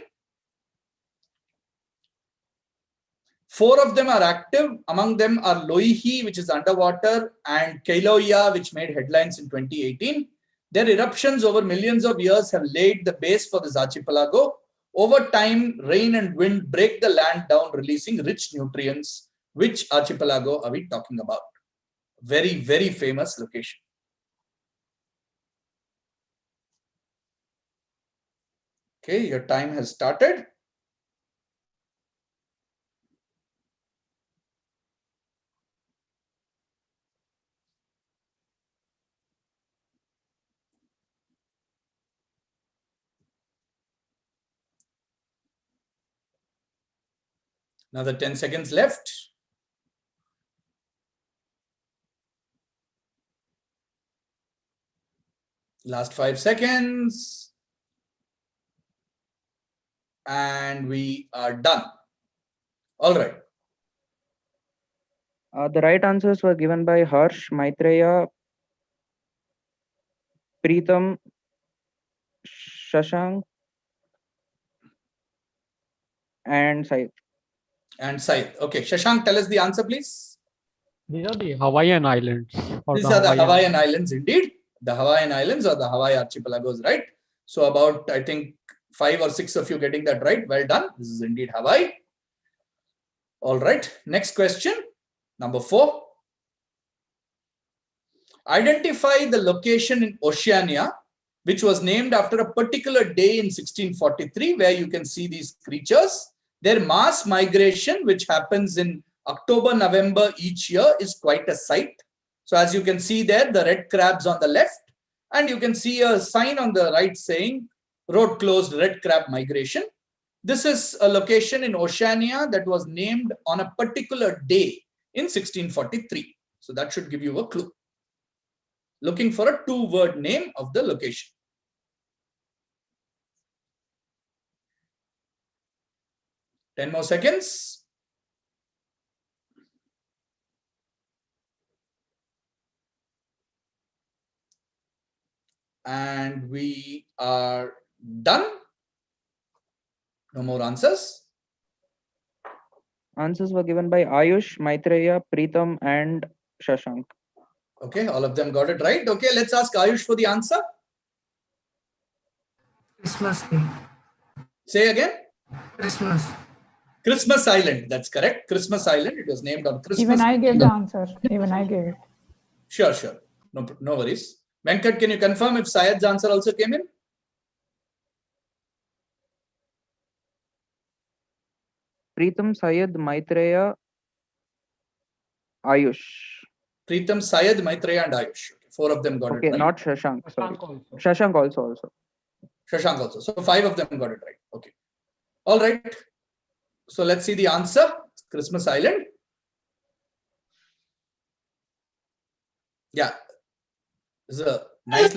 4 of them are active. Among them are Loihi, which is underwater, and Kailoia, which made headlines in 2018. Their eruptions over millions of years have laid the base for this archipelago. Over time, rain and wind break the land down, releasing rich nutrients. Which archipelago are we talking about? Very, very famous location. Okay, your time has started. Another 10 seconds left. Last 5 seconds. And we are done. All right. The right answers were given by Harsh, Maitreya, Preetham, Shashank, and Said. And Said. Okay, Shashank, tell us the answer, please. These are the Hawaiian Islands. These are the Hawaiian Islands, indeed. The Hawaiian Islands or the Hawaii archipelagos, right? So about, I think, 5 or 6 of you getting that right. Well done. This is indeed Hawaii. All right. Next question, number 4. Identify the location in Oceania, which was named after a particular day in 1643, where you can see these creatures. Their mass migration, which happens in October, November each year, is quite a sight. So as you can see there, the red crabs on the left, and you can see a sign on the right saying, road closed, red crab migration. This is a location in Oceania that was named on a particular day in 1643. So that should give you a clue. Looking for a 2-word name of the location. Ten more seconds. And we are done. No more answers. Answers were given by Ayush, Maitreya, Preetham, and Shashank. Okay, all of them got it right. Okay, let's ask Ayush for the answer. Christmas Day. Say again. Christmas. Christmas Island. That's correct. Christmas Island. It was named on Christmas. Even I gave the answer. Even I gave it. Sure, sure. No worries. Venkat, can you confirm if Syed's answer also came in? Preetham, Syed, Maitreya, Ayush. Preetham, Syed, Maitreya, and Ayush. Okay, 4 of them got it right. Not Shashank. Sorry. Shashank also. Shashank also. So 5 of them got it right. Okay. All right. So let's see the answer. Christmas Island. Yeah. This is a nice.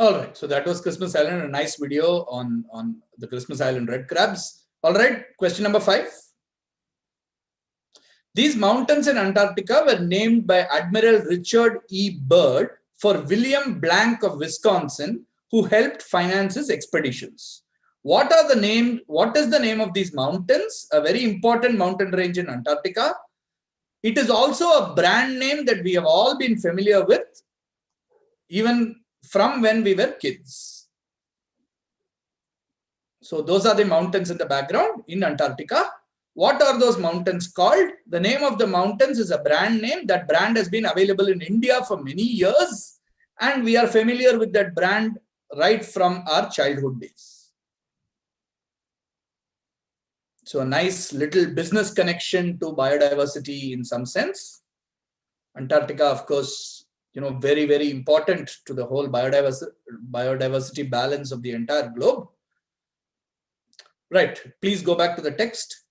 All right, so that was Christmas Island, a nice video on the Christmas Island red crabs. All right, question number 5. These mountains in Antarctica were named by Admiral Richard E. Byrd for William Blank of Wisconsin, who helped finance his expeditions. What is the name of these mountains? A very important mountain range in Antarctica. It is also a brand name that we have all been familiar with, even from when we were kids. So those are the mountains in the background in Antarctica. What are those mountains called? The name of the mountains is a brand name. That brand has been available in India for many years, and we are familiar with that brand right from our childhood days. So a nice little business connection to biodiversity in some sense. Antarctica, of course, very, very important to the whole biodiversity balance of the entire globe. Right, please go back to the text.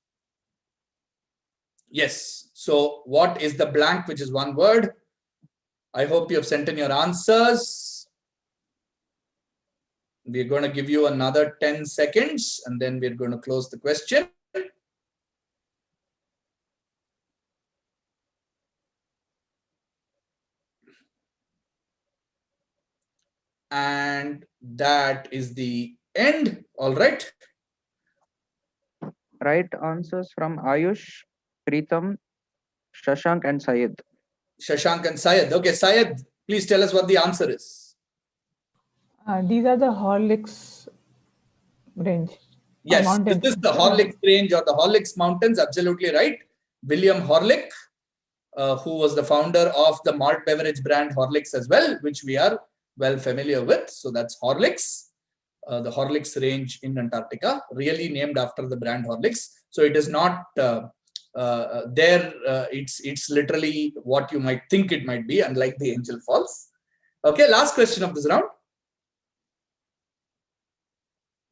Yes, so what is the blank, which is one word? I hope you have sent in your answers. We're going to give you another 10 seconds and then we're going to close the question. And that is the end. All right. Right answers from Ayush, Preetham, Shashank, and Syed. Shashank and Syed. Okay, Syed, please tell us what the answer is. These are the Horlicks range. Yes, this is the Horlicks range or the Horlicks Mountains. Absolutely right. William Horlick, who was the founder of the malt beverage brand Horlicks as well, which we are well familiar with. So that's Horlicks, the Horlicks range in Antarctica, really named after the brand Horlicks. So it is not it's literally what you might think it might be, unlike the Angel Falls. Okay, last question of this round.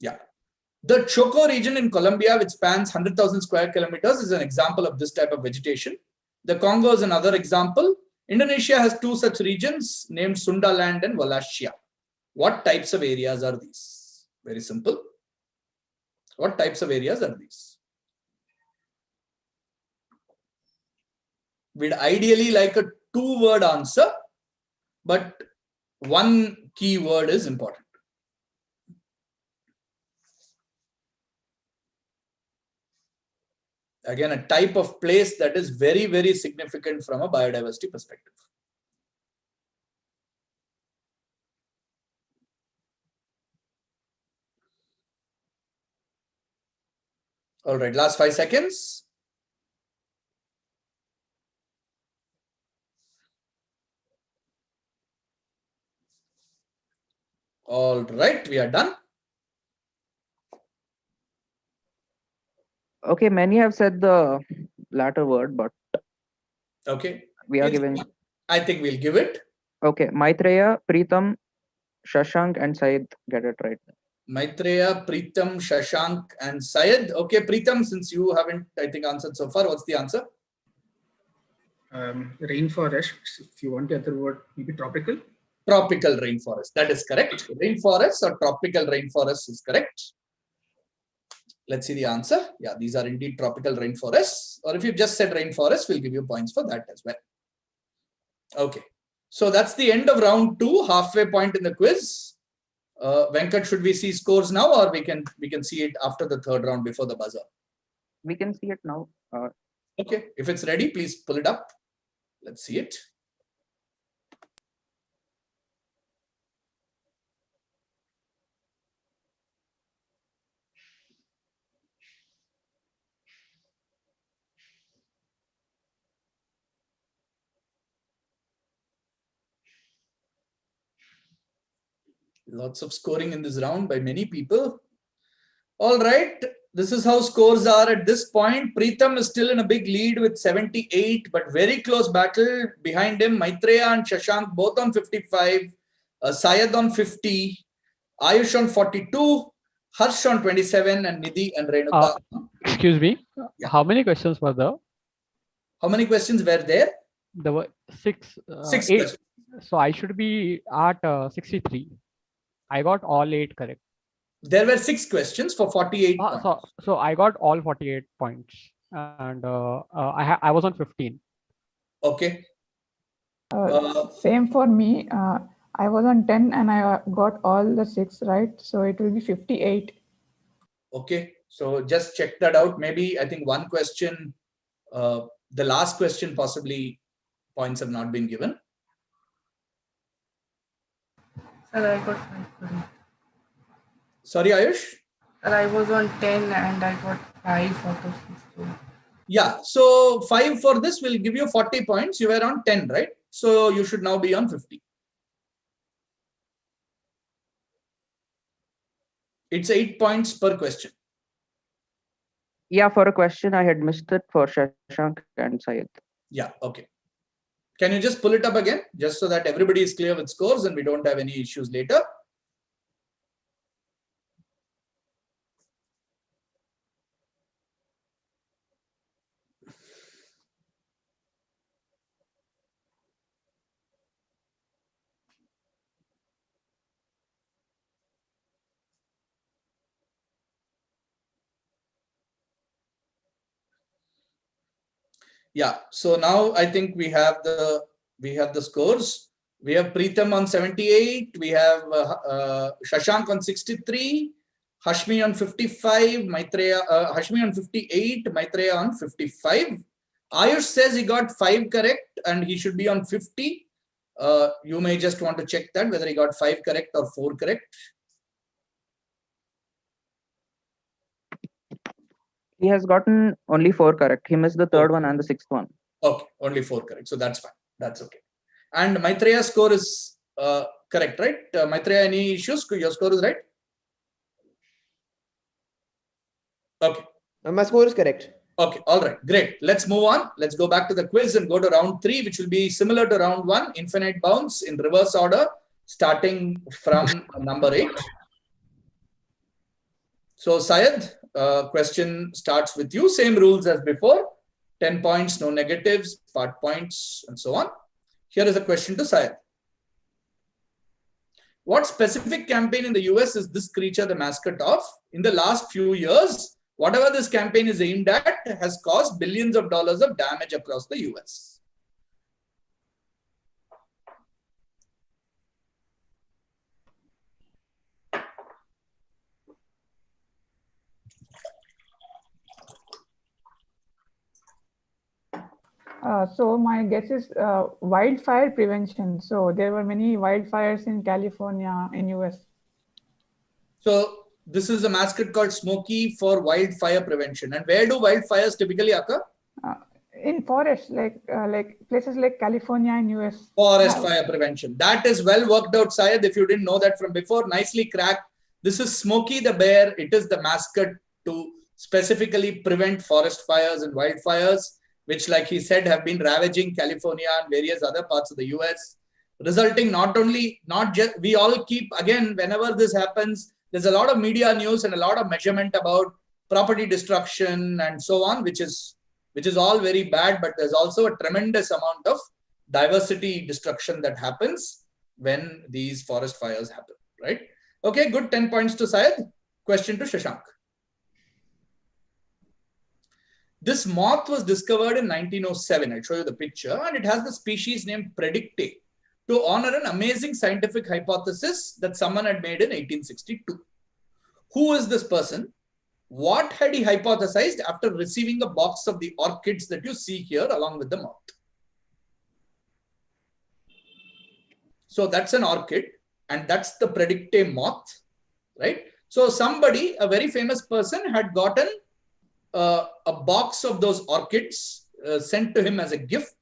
Yeah. The Choco region in Colombia, which spans 100,000 square kilometers, is an example of this type of vegetation. The Congo is another example. Indonesia has 2 such regions named Sundaland and Wallachia. What types of areas are these? Very simple. What types of areas are these? We'd ideally like a 2-word answer, but 1 key word is important. Again, a type of place that is very, very significant from a biodiversity perspective. All right, last 5 seconds. All right, we are done. Okay, many have said the latter word, but okay, we are giving. I think we'll give it. Okay, Maitreya, Preetham, Shashank, and Syed get it right. Maitreya, Preetham, Shashank, and Syed. Okay, Preetham, since you haven't, I think, answered so far, what's the answer? Rainforest. If you want the other word, maybe tropical. Tropical rainforest. That is correct. Rainforest or tropical rainforest is correct. Let's see the answer. Yeah, these are indeed tropical rainforests. Or if you just said rainforest, we'll give you points for that as well. Okay. So that's the end of round 2, halfway point in the quiz. Venkat, should we see scores now, or we can see it after the third round before the buzzer? We can see it now. Okay. If it's ready, please pull it up. Let's see it. Lots of scoring in this round by many people. All right. This is how scores are at this point. Preetham is still in a big lead with 78, but very close battle behind him. Maitreya and Shashank both on 55. Syed on 50. Ayush on 42. Harsh on 27. And Nidhi and Renuka. Excuse me. Yeah. How many questions were there? How many questions were there? There were 6. 6 8. questions. So I should be at 63. I got all 8 correct. There were 6 questions for 48 points. So I got all 48 points, and I was on 15. Okay. Same for me. I was on 10 and I got all the 6 right. So it will be 58. Okay. So just check that out. Maybe I think one question, the last question, possibly points have not been given. Sir, I got 5. Sorry, Ayush? Sir, I was on 10 and I got 5 out of 16. Yeah, so 5 for this will give you 40 points. You were on 10, right? So you should now be on 50. It's 8 points per question. Yeah, for a question, I had missed it for Shashank and Syed. Yeah, okay. Can you just pull it up again, just so that everybody is clear with scores and we don't have any issues later? Yeah, so now I think we have the scores. We have Preetham on 78, we have Shashank on 63, Hashmi on 55, Maitreya, Hashmi on 58, Maitreya on 55. Ayush says he got 5 correct and he should be on 50. You may just want to check that, whether he got 5 correct or 4 correct. He has gotten only 4 correct. He missed the third one and the 6th one. Okay, only 4 correct. So that's fine. That's okay. And Maitreya's score is correct, right? Maitreya, any issues? Your score is right? Okay. My score is correct. Okay, all right, great. Let's move on. Let's go back to the quiz and go to round 3, which will be similar to round 1, infinite bounds in reverse order, starting from number 8. So Syed, question starts with you. Same rules as before. 10 points, no negatives, part points, and so on. Here is a question to Syed. What specific campaign in the US is this creature the mascot of? In the last few years, whatever this campaign is aimed at has caused billions of dollars of damage across the US. So my guess is wildfire prevention. So there were many wildfires in California, in US. So this is a mascot called Smokey for wildfire prevention. And where do wildfires typically occur? In forests, like places like California and US. Forest fire prevention. That is well worked out, Syed. If you didn't know that from before, nicely cracked. This is Smokey the bear. It is the mascot to specifically prevent forest fires and wildfires, which, like he said, have been ravaging California and various other parts of the US, resulting not just, we all keep, again, whenever this happens, there's a lot of media news and a lot of measurement about property destruction and so on, which is all very bad, but there's also a tremendous amount of diversity destruction that happens when these forest fires happen, right? Okay, good. 10 points to Syed. Question to Shashank. This moth was discovered in 1907. I'll show you the picture, and it has the species name Predicte to honor an amazing scientific hypothesis that someone had made in 1862. Who is this person? What had he hypothesized after receiving a box of the orchids that you see here along with the moth? So that's an orchid, and that's the Predicte moth, right? So somebody, a very famous person, had gotten a box of those orchids sent to him as a gift.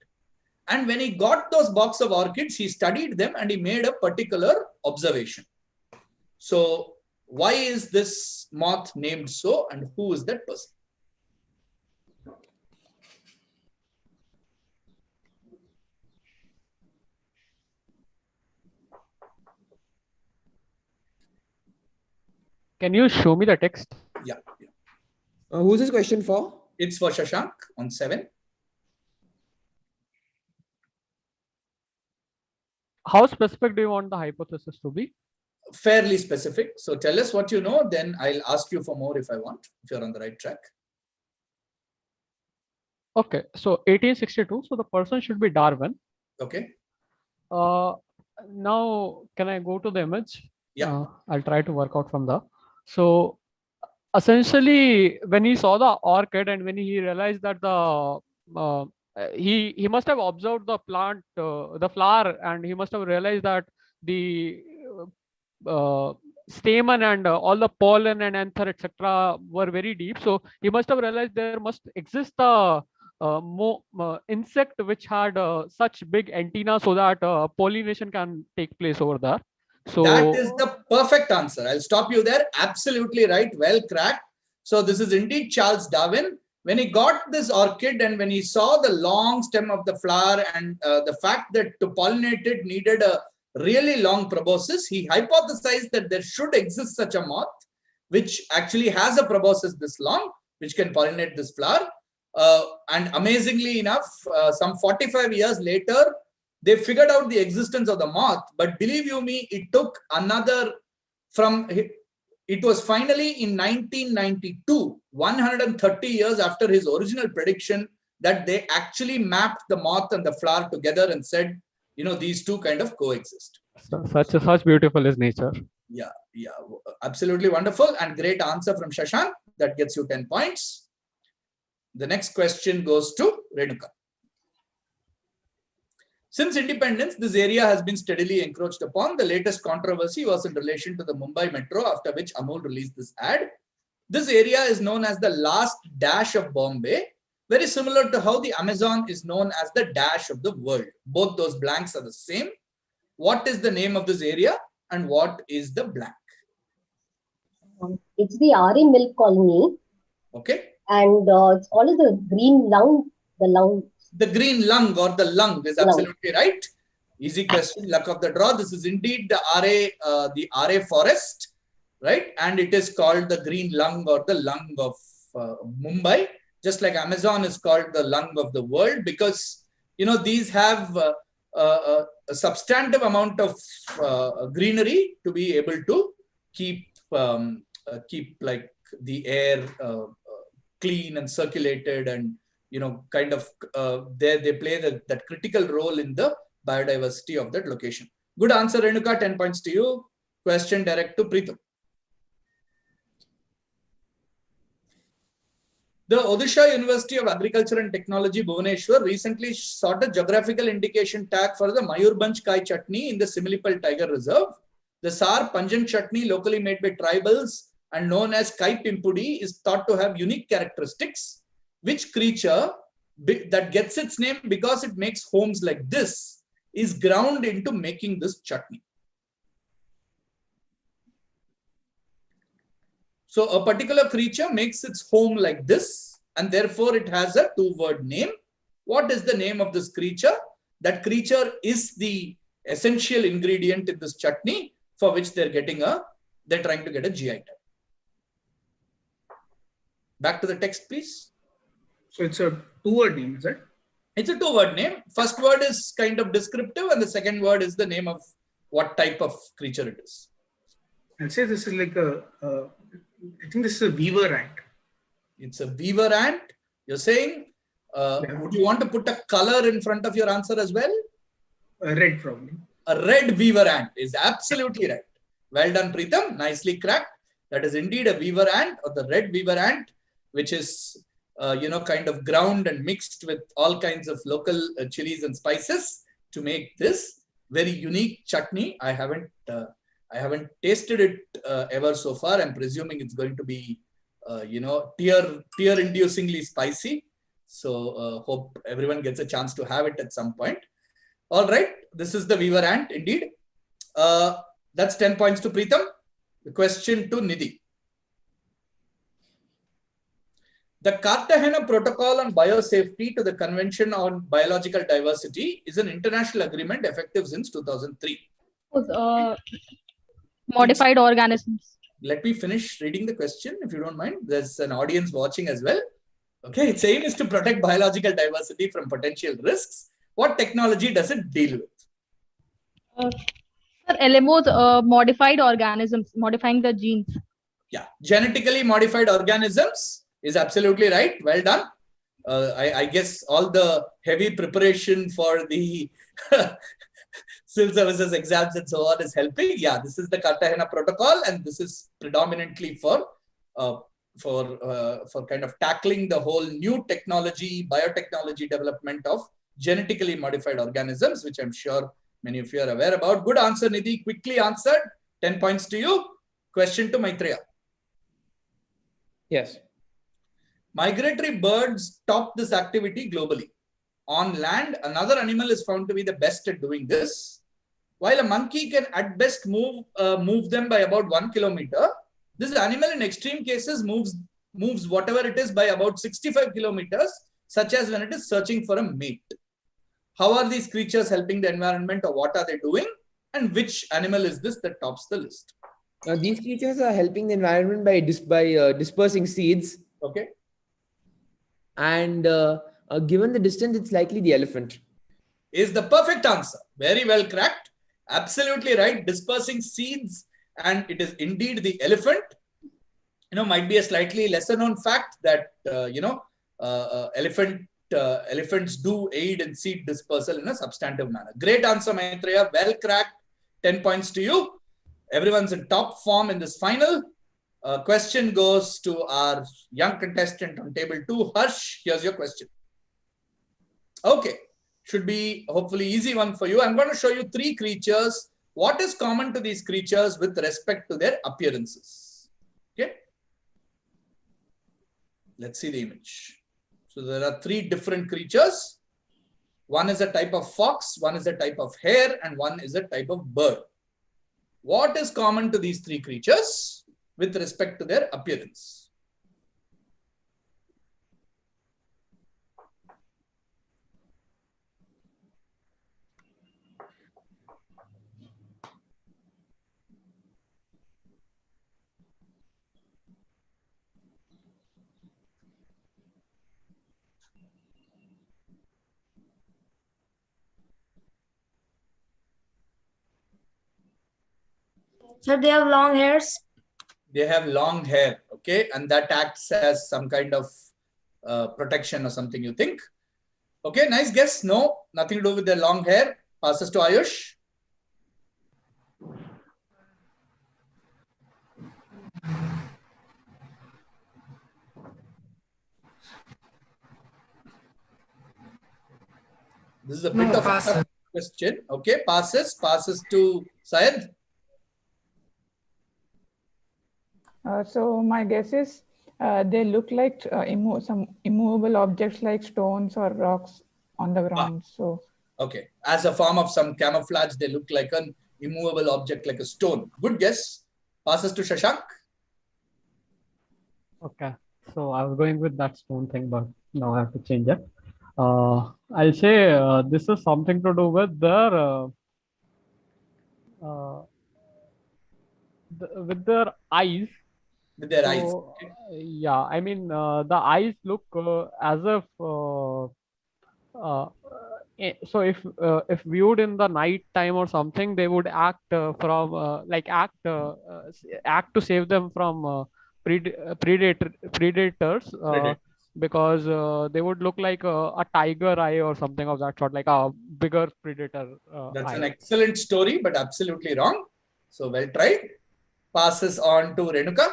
And when he got those box of orchids, he studied them and he made a particular observation. So why is this moth named so, and who is that person? Can you show me the text? Yeah. Who's this question for? It's for Shashank on 7. How specific do you want the hypothesis to be? Fairly specific. So tell us what you know, then I'll ask you for more if I want, if you're on the right track. Okay, so 1862. So the person should be Darwin. Okay. Now, can I go to the image? Yeah. I'll try to work out from there. So essentially, when he saw the orchid and when he realized that he must have observed the plant, the flower, and he must have realized that the stamen and all the pollen and anther, etc., were very deep. So he must have realized there must exist a insect which had such big antenna so that pollination can take place over there. So that is the perfect answer. I'll stop you there. Absolutely right. Well cracked. So this is indeed Charles Darwin. When he got this orchid and when he saw the long stem of the flower and the fact that to pollinate it needed a really long proboscis, he hypothesized that there should exist such a moth, which actually has a proboscis this long, which can pollinate this flower. And amazingly enough, some 45 years later, they figured out the existence of the moth. But believe you me, it took another it was finally in 1992, 130 years after his original prediction, that they actually mapped the moth and the flower together and said, you know, these two kind of coexist. Such beautiful is nature. Yeah, absolutely wonderful and great answer from Shashank. That gets you 10 points. The next question goes to Renuka. Since independence, this area has been steadily encroached upon. The latest controversy was in relation to the Mumbai Metro, after which Amul released this ad. This area is known as the last dash of Bombay, very similar to how the Amazon is known as the dash of the world. Both those blanks are the same. What is the name of this area and what is the blank? It's the RA Milk Colony. Okay. And it's called as the Green Lung. The green lung or the lung is absolutely right. Easy question, luck of the draw. This is indeed the RA forest, right? And it is called the green lung or the lung of Mumbai, just like Amazon is called the lung of the world, because, you know, these have a substantive amount of greenery to be able to keep like the air clean and circulated, and you know, kind of they play that critical role in the biodiversity of that location. Good answer, Renuka. 10 points to you. Question direct to Preetam. The Odisha University of Agriculture and Technology, Bhubaneswar, recently sought a geographical indication tag for the Mayurbhanj Kai chutney in the Similipal Tiger Reserve. The sour pungent chutney, locally made by tribals and known as Kai Pimpudi, is thought to have unique characteristics. Which creature that gets its name because it makes homes like this is ground into making this chutney? So a particular creature makes its home like this, and therefore it has a two-word name. What is the name of this creature? That creature is the essential ingredient in this chutney for which they're getting a they're trying to get a GI tag. Back to the text, please. So it's a two-word name, is it? It's a two-word name. First word is kind of descriptive, and the second word is the name of what type of creature it is. I'll say this is like I think this is a weaver ant. It's a weaver ant. You're saying, would you want to put a color in front of your answer as well? Red, probably. A red weaver ant is absolutely right. Well done, Preetham. Nicely cracked. That is indeed a weaver ant, or the red weaver ant, which is kind of ground and mixed with all kinds of local chilies and spices to make this very unique chutney. I haven't tasted it ever so far. I'm presuming it's going to be tear-inducingly spicy. So hope everyone gets a chance to have it at some point. All right, this is the weaver ant indeed. That's 10 points to Preetham. The question to Nidhi. The Cartagena Protocol on Biosafety to the Convention on Biological Diversity is an international agreement effective since 2003. Modified organisms. Let me finish reading the question, if you don't mind. There's an audience watching as well. Okay, its aim is to protect biological diversity from potential risks. What technology does it deal with? Sir, LMOs, modified organisms, modifying the genes. Yeah, genetically modified organisms is absolutely right. Well done. I guess all the heavy preparation for the civil services exams and so on is helping. Yeah, this is the Cartagena Protocol, and this is predominantly for kind of tackling the whole new technology, biotechnology development of genetically modified organisms, which I'm sure many of you are aware about. Good answer, Nidhi. Quickly answered. 10 points to you. Question to Maitreya. Yes. Migratory birds top this activity globally. On land, another animal is found to be the best at doing this. While a monkey can at best move them by about 1 kilometer, this animal in extreme cases moves whatever it is by about 65 kilometers, such as when it is searching for a mate. How are these creatures helping the environment, or what are they doing? And which animal is this that tops the list? These creatures are helping the environment by dispersing seeds. Okay. And given the distance, it's likely the elephant. Is the perfect answer. Very well cracked. Absolutely right. Dispersing seeds, and it is indeed the elephant. Might be a slightly lesser known fact that elephants do aid in seed dispersal in a substantive manner. Great answer, Maitreya. Well cracked. 10 points to you. Everyone's in top form in this final. Question goes to our young contestant on table 2. Harsh, here's your question. Okay. Should be hopefully easy one for you. I'm going to show you 3 creatures. What is common to these creatures with respect to their appearances? Okay. Let's see the image. So there are 3 different creatures. One is a type of fox, one is a type of hare, and one is a type of bird. What is common to these 3 creatures with respect to their appearance? Sir, they have long hairs. They have long hair, okay, and that acts as some kind of protection or something, you think? Okay, nice guess. No, nothing to do with their long hair. Passes to Ayush. This is a bit of a tough question. Okay, passes to Syed. So my guess is they look like some immovable objects like stones or rocks on the ground. So okay, as a form of some camouflage, they look like an immovable object, like a stone. Good guess. Passes to Shashank. Okay, so I was going with that stone thing, but now I have to change it. I'll say this is something to do with with their eyes. With their eyes. So, yeah, I mean, the eyes look as if so if viewed in the night time or something, they would act from act to save them from predators, because they would look like a tiger eye or something of that sort, like a bigger predator That's eye. an excellent story, but absolutely wrong. So well tried. Passes on to Renuka.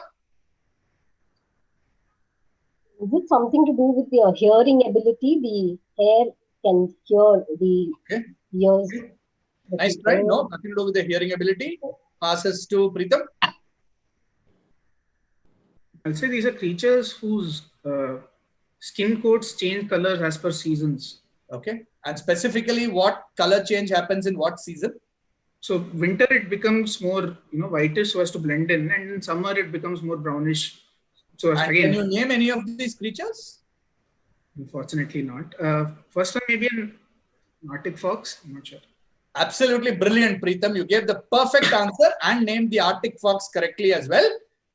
Is it something to do with your hearing ability? The hair can hear the ears. Nice try. No, nothing to do with the hearing ability. Passes to Pritam. I'll say these are creatures whose skin coats change colors as per seasons. Okay. And specifically, what color change happens in what season? So winter it becomes more whitish so as to blend in, and in summer it becomes more brownish. So and again, can you name any of these creatures? Unfortunately not. First one maybe an Arctic fox. I'm not sure. Absolutely brilliant, Pritam. You gave the perfect answer and named the Arctic fox correctly as well.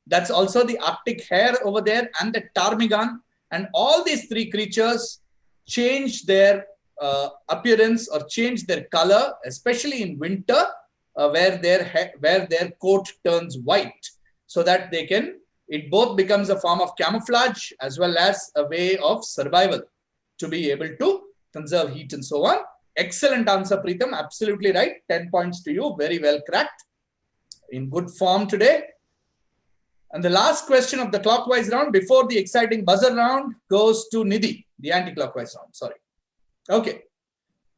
That's also the Arctic hare over there and the ptarmigan. And all these three creatures change their appearance or change their color, especially in winter, where their coat turns white, so that it both becomes a form of camouflage as well as a way of survival to be able to conserve heat and so on. Excellent answer, Pritam. Absolutely right. 10 points to you. Very well cracked. In good form today. And the last question of the clockwise round before the exciting buzzer round goes to Nidhi, the anti-clockwise round. Sorry. Okay.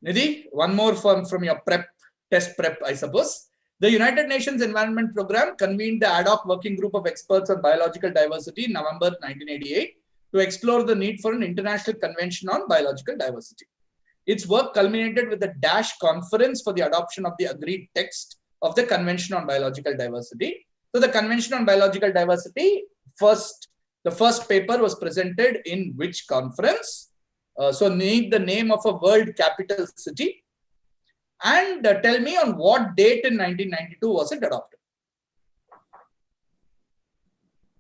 Nidhi, one more from your test prep, I suppose. The United Nations Environment Programme convened the ad hoc working group of experts on biological diversity in November 1988 to explore the need for an international convention on biological diversity. Its work culminated with the DASH conference for the adoption of the agreed text of the Convention on Biological Diversity. So the Convention on Biological Diversity, the first paper was presented in which conference? So need the name of a world capital city. And tell me on what date in 1992 was it adopted?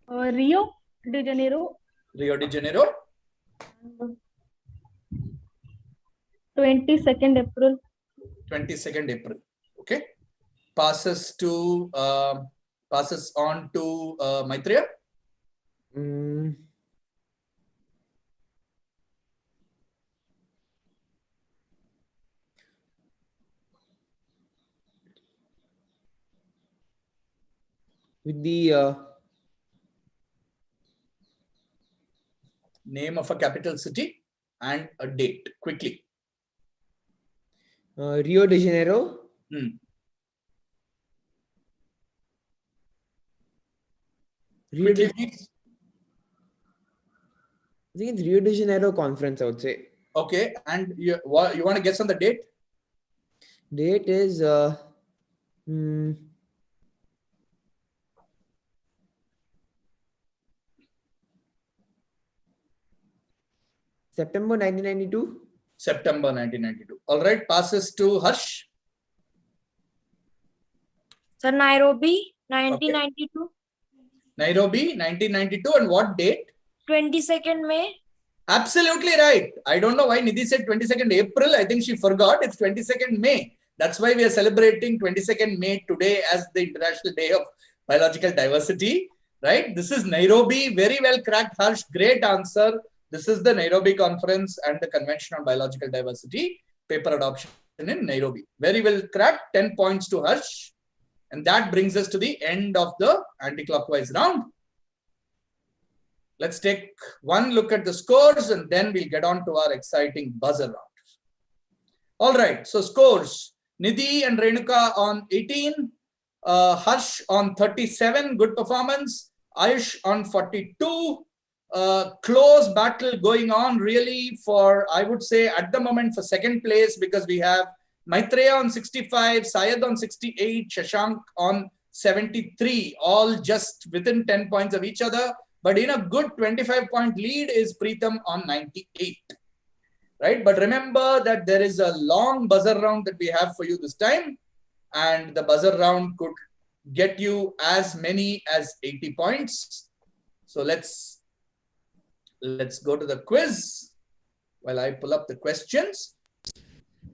Rio de Janeiro. Rio de Janeiro. 22nd April. 22nd April. Okay. Passes on to Maitreya. With the name of a capital city and a date, quickly. Rio de Janeiro. I think it's Rio de Janeiro conference, I would say. Okay, and you want to guess on the date? Date is September 1992. September 1992. All right, passes to Harsh. Sir, Nairobi, 1992. Okay. Nairobi, 1992, and what date? 22nd May. Absolutely right. I don't know why Nidhi said 22nd April. I think she forgot. It's 22nd May. That's why we are celebrating 22nd May today as the International Day of Biological Diversity. Right? This is Nairobi. Very well cracked, Harsh. Great answer. This is the Nairobi Conference and the Convention on Biological Diversity paper adoption in Nairobi. Very well cracked. 10 points to Harsh. And that brings us to the end of the anti-clockwise round. Let's take one look at the scores and then we'll get on to our exciting buzzer round. All right, so scores. Nidhi and Renuka on 18, Harsh on 37, good performance. Ayush on 42. Close battle going on really for, I would say at the moment for second place, because we have Maitreya on 65, Syed on 68, Shashank on 73, all just within 10 points of each other. But in a good 25-point lead is Pritam on 98. Right? But remember that there is a long buzzer round that we have for you this time. And the buzzer round could get you as many as 80 points. So let's go to the quiz while I pull up the questions.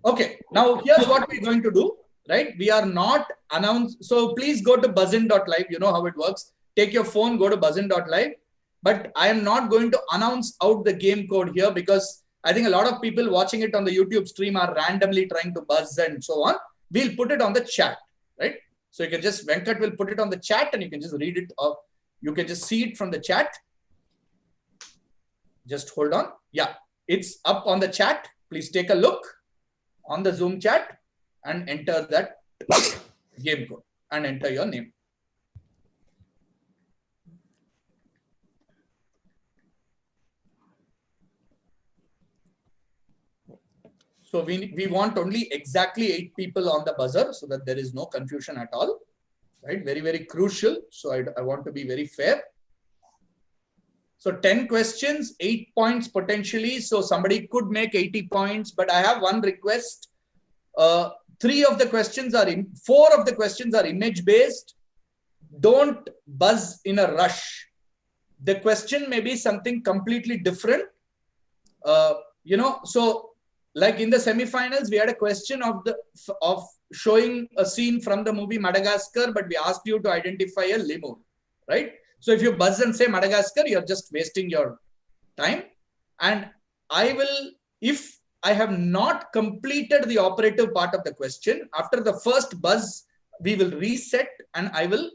Okay, now here's what we're going to do, right? We are not announced. So please go to buzzin.live. You know how it works. Take your phone, go to buzzin.live. But I am not going to announce out the game code here because I think a lot of people watching it on the YouTube stream are randomly trying to buzz and so on. We'll put it on the chat, right? So you can just, Venkat will put it on the chat and you can just read it, or you can just see it from the chat. Just hold on. Yeah, it's up on the chat. Please take a look on the Zoom chat and enter that game code and enter your name. So we want only exactly 8 people on the buzzer so that there is no confusion at all, right? Very, very crucial. So I want to be very fair. So 10 questions, 8 points potentially. So somebody could make 80 points, but I have one request. 4 of the questions are image based. Don't buzz in a rush. The question may be something completely different. So like in the semifinals, we had a question of showing a scene from the movie Madagascar, but we asked you to identify a lemur, right? So if you buzz and say Madagascar, you're just wasting your time. And I will, if I have not completed the operative part of the question, after the first buzz, we will reset and I will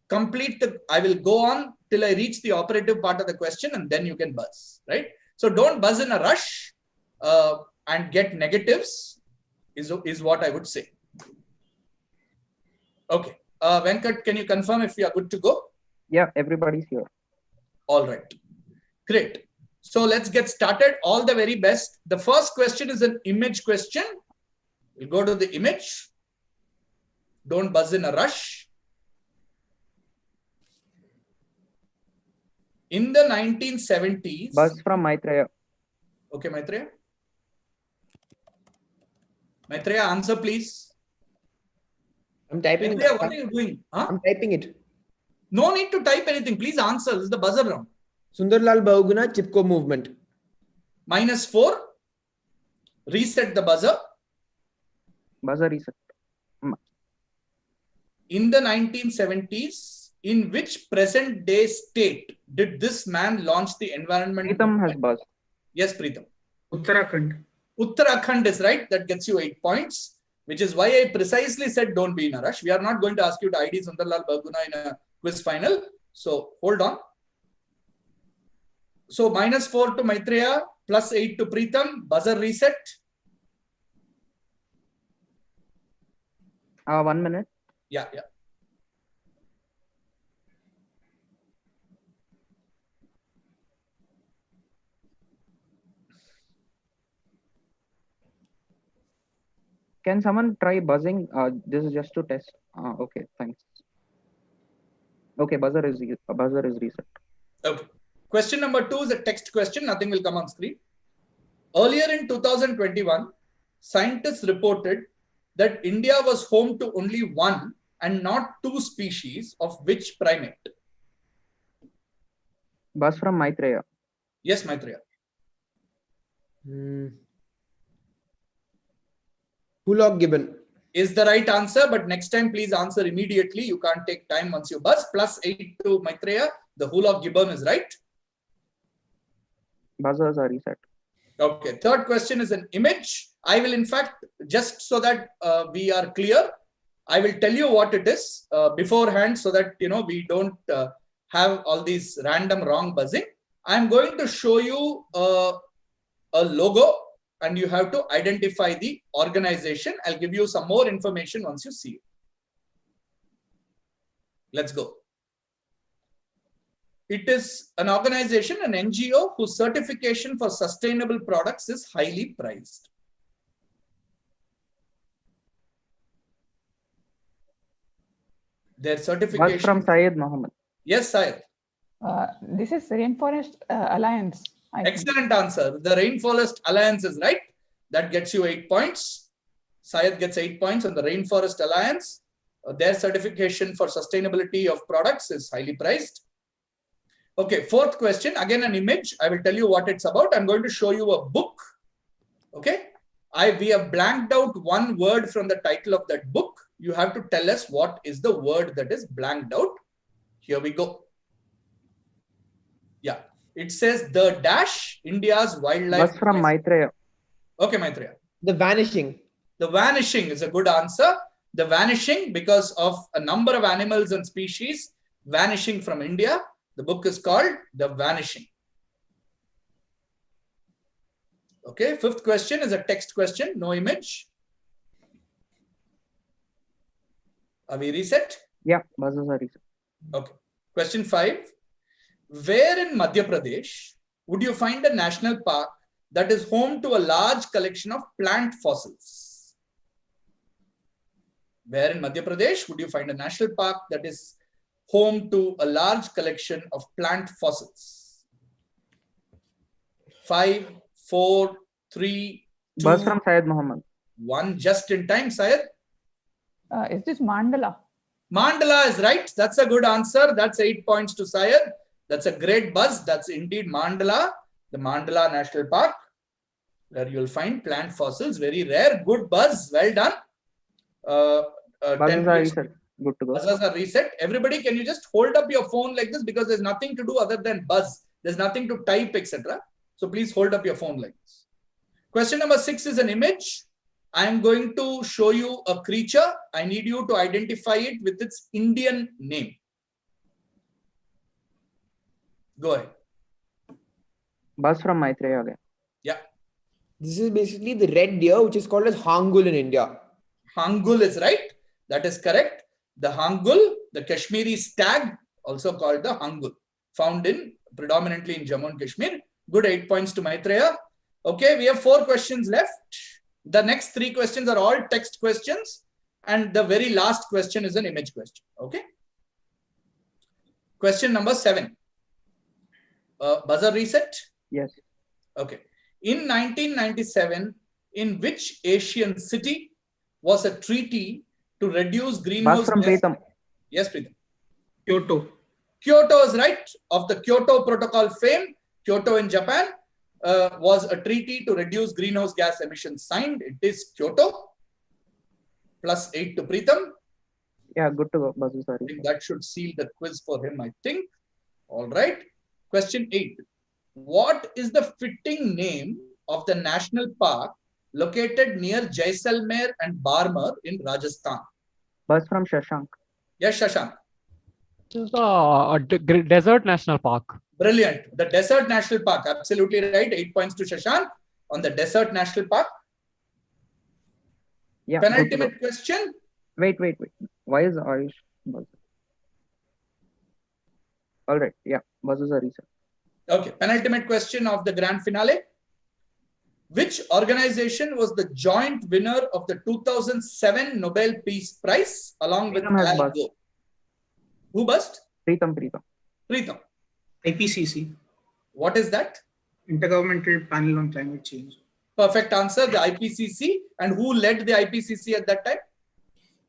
go on till I reach the operative part of the question and then you can buzz, right? So don't buzz in a rush and get negatives is what I would say. Okay. Venkat, can you confirm if we are good to go? Yeah, everybody's here. All right. Great. So let's get started. All the very best. The first question is an image question. We'll go to the image. Don't buzz in a rush. In the 1970s. Buzz from Maitreya. Okay, Maitreya. Maitreya, answer please. I'm typing Maitreya, it. what are you doing? Huh? I'm typing it. No need to type anything. Please answer. This is the buzzer round. Sundarlal Bahuguna Chipko movement. -4. Reset the buzzer. Buzzer reset. In the 1970s, in which present day state did this man launch the environment? Pritam has buzzed. Yes, Pritam. Uttarakhand. Uttarakhand is right. That gets you 8 points, which is why I precisely said don't be in a rush. We are not going to ask you to ID Sundarlal Bahuguna in a quiz final. So hold on. So -4 to Maitreya, +8 to Pritam. Buzzer reset. 1 minute. Yeah. Can someone try buzzing? This is just to test. Okay, thanks. Okay, buzzer is reset. Okay. Question number 2 is a text question. Nothing will come on screen. Earlier in 2021, scientists reported that India was home to only 1 and not 2 species of which primate? Buzz from Maitreya. Yes, Maitreya. Hulog gibbon is the right answer, but next time please answer immediately. You can't take time once you buzz. +8 to Maitreya. The Hulog gibbon is right. Buzzers are reset. Okay. Third question is an image. I will, in fact, just so that we are clear, I will tell you what it is beforehand so that we don't have all these random wrong buzzing. I'm going to show you a logo and you have to identify the organization. I'll give you some more information once you see it. Let's go. It is an organization, an NGO, whose certification for sustainable products is highly prized. Their certification. Buzz from Syed Mohammed. Yes, Syed. This is Rainforest Alliance. Excellent answer. The Rainforest Alliance is right. That gets you 8 points. Syed gets 8 points on the Rainforest Alliance. Their certification for sustainability of products is highly prized. Okay, fourth question, again an image. I will tell you what it's about. I'm going to show you a book. Okay, we have blanked out one word from the title of that book. You have to tell us what is the word that is blanked out. Here we go. Yeah, it says the dash, India's wildlife. Bus from Maitreya. Okay, Maitreya. The vanishing. The vanishing is a good answer. The vanishing, because of a number of animals and species vanishing from India. The book is called The Vanishing. Okay, fifth question is a text question, no image. Are we reset? Yeah, buses are reset. Okay. Question 5. Where in Madhya Pradesh would you find a national park that is home to a large collection of plant fossils? Where in Madhya Pradesh would you find a national park that is home to a large collection of plant fossils? 5, 4, 3, 2, Bus from Syed Muhammad. 1. Just in time, Syed. Is this Mandala? Mandala is right. That's a good answer. That's 8 points to Syed. That's a great buzz. That's indeed Mandala, the Mandala National Park, where you'll find plant fossils. Very rare. Good buzz. Well done. Buses are reset. Good to go. Buzzers are reset. Everybody, can you just hold up your phone like this, because there's nothing to do other than buzz. There's nothing to type, etc. So please hold up your phone like this. Question number 6 is an image. I am going to show you a creature. I need you to identify it with its Indian name. Go ahead. Bus from Maitreya again. Yeah. This is basically the red deer, which is called as hangul in India. Hangul is right. That is correct. The hangul, the Kashmiri stag, also called the hangul, found predominantly in Jammu and Kashmir. Good 8 points to Maitreya. Okay, we have 4 questions left. The next 3 questions are all text questions, and the very last question is an image question. Okay. Question number 7. Buzzer reset? Yes. Okay. In 1997, in which Asian city was a treaty to reduce greenhouse Bus from gas? Pritam. Yes, Pritam. Kyoto. Kyoto is right. Of the Kyoto Protocol fame, Kyoto in Japan was a treaty to reduce greenhouse gas emissions signed. It is Kyoto. Plus 8 to Pritam. Yeah, good to go. Buses are I think reset. that should seal the quiz for him, I think. All right. Question 8. What is the fitting name of the national park located near Jaisalmer and Barmer in Rajasthan? Bus from Shashank. Yes, Shashank. This is the Desert National Park. Brilliant. The Desert National Park. Absolutely right. 8 points to Shashank on the Desert National Park. Yeah. Good to go. Penultimate question. Wait. Why is Ayush buzzer? All right. Yeah. Buses are reset. Okay. Penultimate question of the grand finale. Which organization was the joint winner of the 2007 Nobel Peace Prize along with Pritam has Al bust. Gore? Who bust? Pritam. Pritam. IPCC, What is that? Intergovernmental Panel on Climate Change. Perfect answer. The IPCC. And who led the IPCC at that time?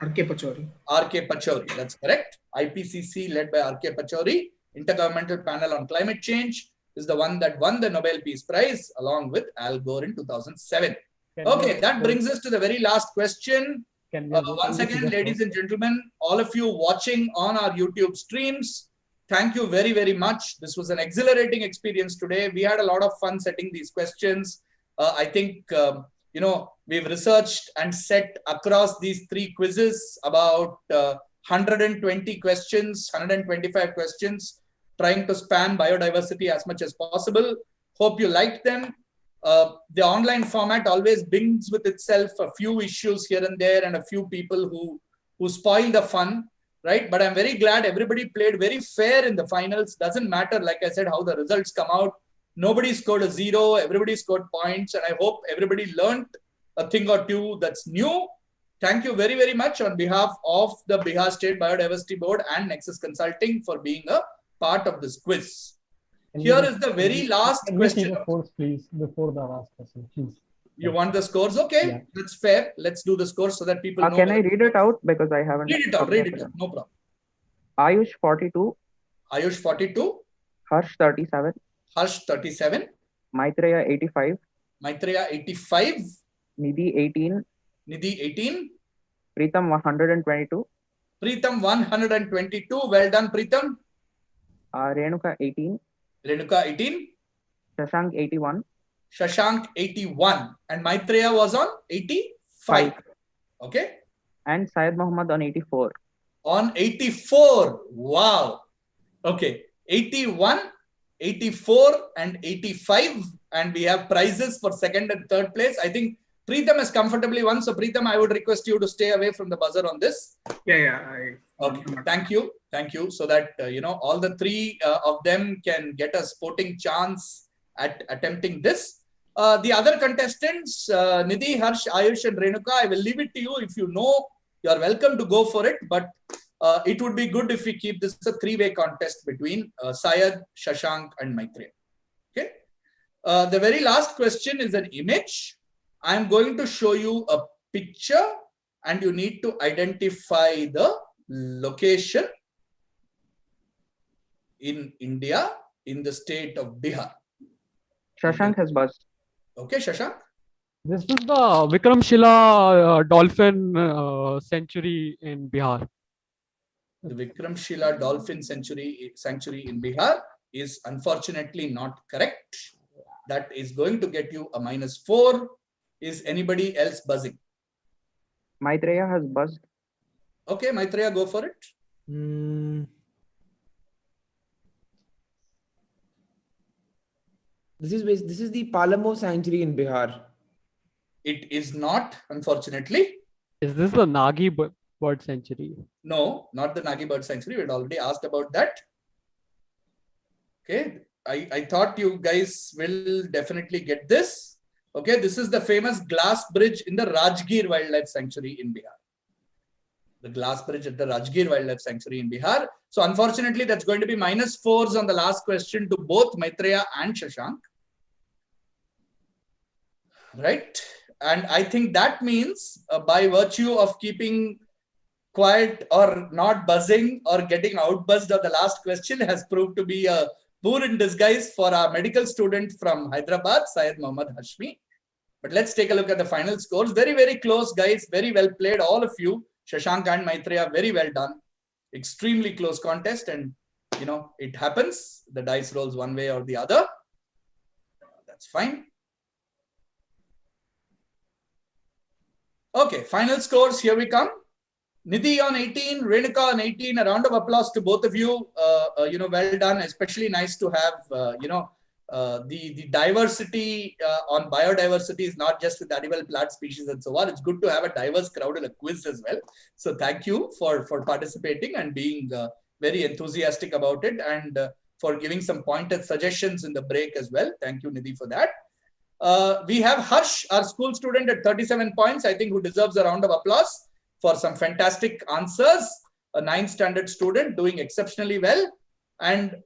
R.K. Pachauri. R.K. Pachauri. That's correct. IPCC led by R.K. Pachauri. Intergovernmental Panel on Climate Change is the one that won the Nobel Peace Prize along with Al Gore in 2007. Okay, that brings us to the very last question. Once again, ladies and gentlemen, all of you watching on our YouTube streams, thank you very, very much. This was an exhilarating experience today. We had a lot of fun setting these questions. I think, we've researched and set across these 3 quizzes about 120 questions, 125 questions, trying to span biodiversity as much as possible. Hope you liked them. The online format always brings with itself a few issues here and there and a few people who spoil the fun, right? But I'm very glad everybody played very fair in the finals. Doesn't matter, like I said, how the results come out. Nobody scored a 0. Everybody scored points. And I hope everybody learned a thing or two that's new. Thank you very, very much on behalf of the Bihar State Biodiversity Board and Nexus Consulting for being a part of this quiz. Here is the very last question. Please, before the last question, please. You want the scores? Okay, Yeah. that's fair. Let's do the scores so that people know. Can I read it out because I haven't? Read it out. Read it out. No problem. Ayush 42. Ayush 42. Harsh 37. Harsh 37. Maitreya 85. Maitreya 85. Nidhi 18. Nidhi 18. Preetham 122. Preetham 122. Well done, Preetham. Renuka 18. Renuka 18. Shashank 81. Shashank 81. And Maitreya was on 85. Okay. And Syed Mohammed on 84. On 84. Wow. Okay. 81, 84, and 85. And we have prizes for second and third place. I think Preetham has comfortably won. So Preetham, I would request you to stay away from the buzzer on this. Yeah. Okay. Thank you. Thank you. So that, all the three of them can get a sporting chance at attempting this. The other contestants, Nidhi, Harsh, Ayush, and Renuka, I will leave it to you. If you know, you are welcome to go for it. But it would be good if we keep this a three-way contest between Syed, Shashank, and Maitreya. Okay. The very last question is an image. I'm going to show you a picture and you need to identify the location in India in the state of Bihar. Shashank has buzzed. Okay, Shashank. This is the Vikramshila dolphin sanctuary in Bihar. The Vikramshila dolphin sanctuary in Bihar is unfortunately not correct. That is going to get you a -4. Is anybody else buzzing? Maitreya has buzzed. Okay, Maitreya, go for it. This is the Palamo sanctuary in Bihar. It is not, unfortunately. Is this the Nagi bird sanctuary? No, not the Nagi bird sanctuary. We had already asked about that. Okay, I thought you guys will definitely get this. Okay, this is the famous glass bridge in the Rajgir Wildlife Sanctuary in Bihar. The glass bridge at the Rajgir Wildlife Sanctuary in Bihar. So unfortunately, that's going to be -4s on the last question to both Maitreya and Shashank. Right? And I think that means by virtue of keeping quiet or not buzzing or getting outbuzzed on the last question has proved to be a boon in disguise for our medical student from Hyderabad, Syed Mohammad Hashmi. But let's take a look at the final scores. Very, very close, guys. Very well played, all of you. Shashank and Maitreya, very well done. Extremely close contest. And, it happens. The dice rolls one way or the other. That's fine. Okay, final scores. Here we come. Nidhi on 18, Renuka on 18. A round of applause to both of you. Well done. Especially nice to have, the diversity on biodiversity is not just with animal, plant species and so on. It's good to have a diverse crowd in a quiz as well. So thank you for participating and being very enthusiastic about it and for giving some pointed suggestions in the break as well. Thank you, Nidhi, for that. We have Harsh, our school student at 37 points, I think, who deserves a round of applause for some fantastic answers. A 9th standard student doing exceptionally well. And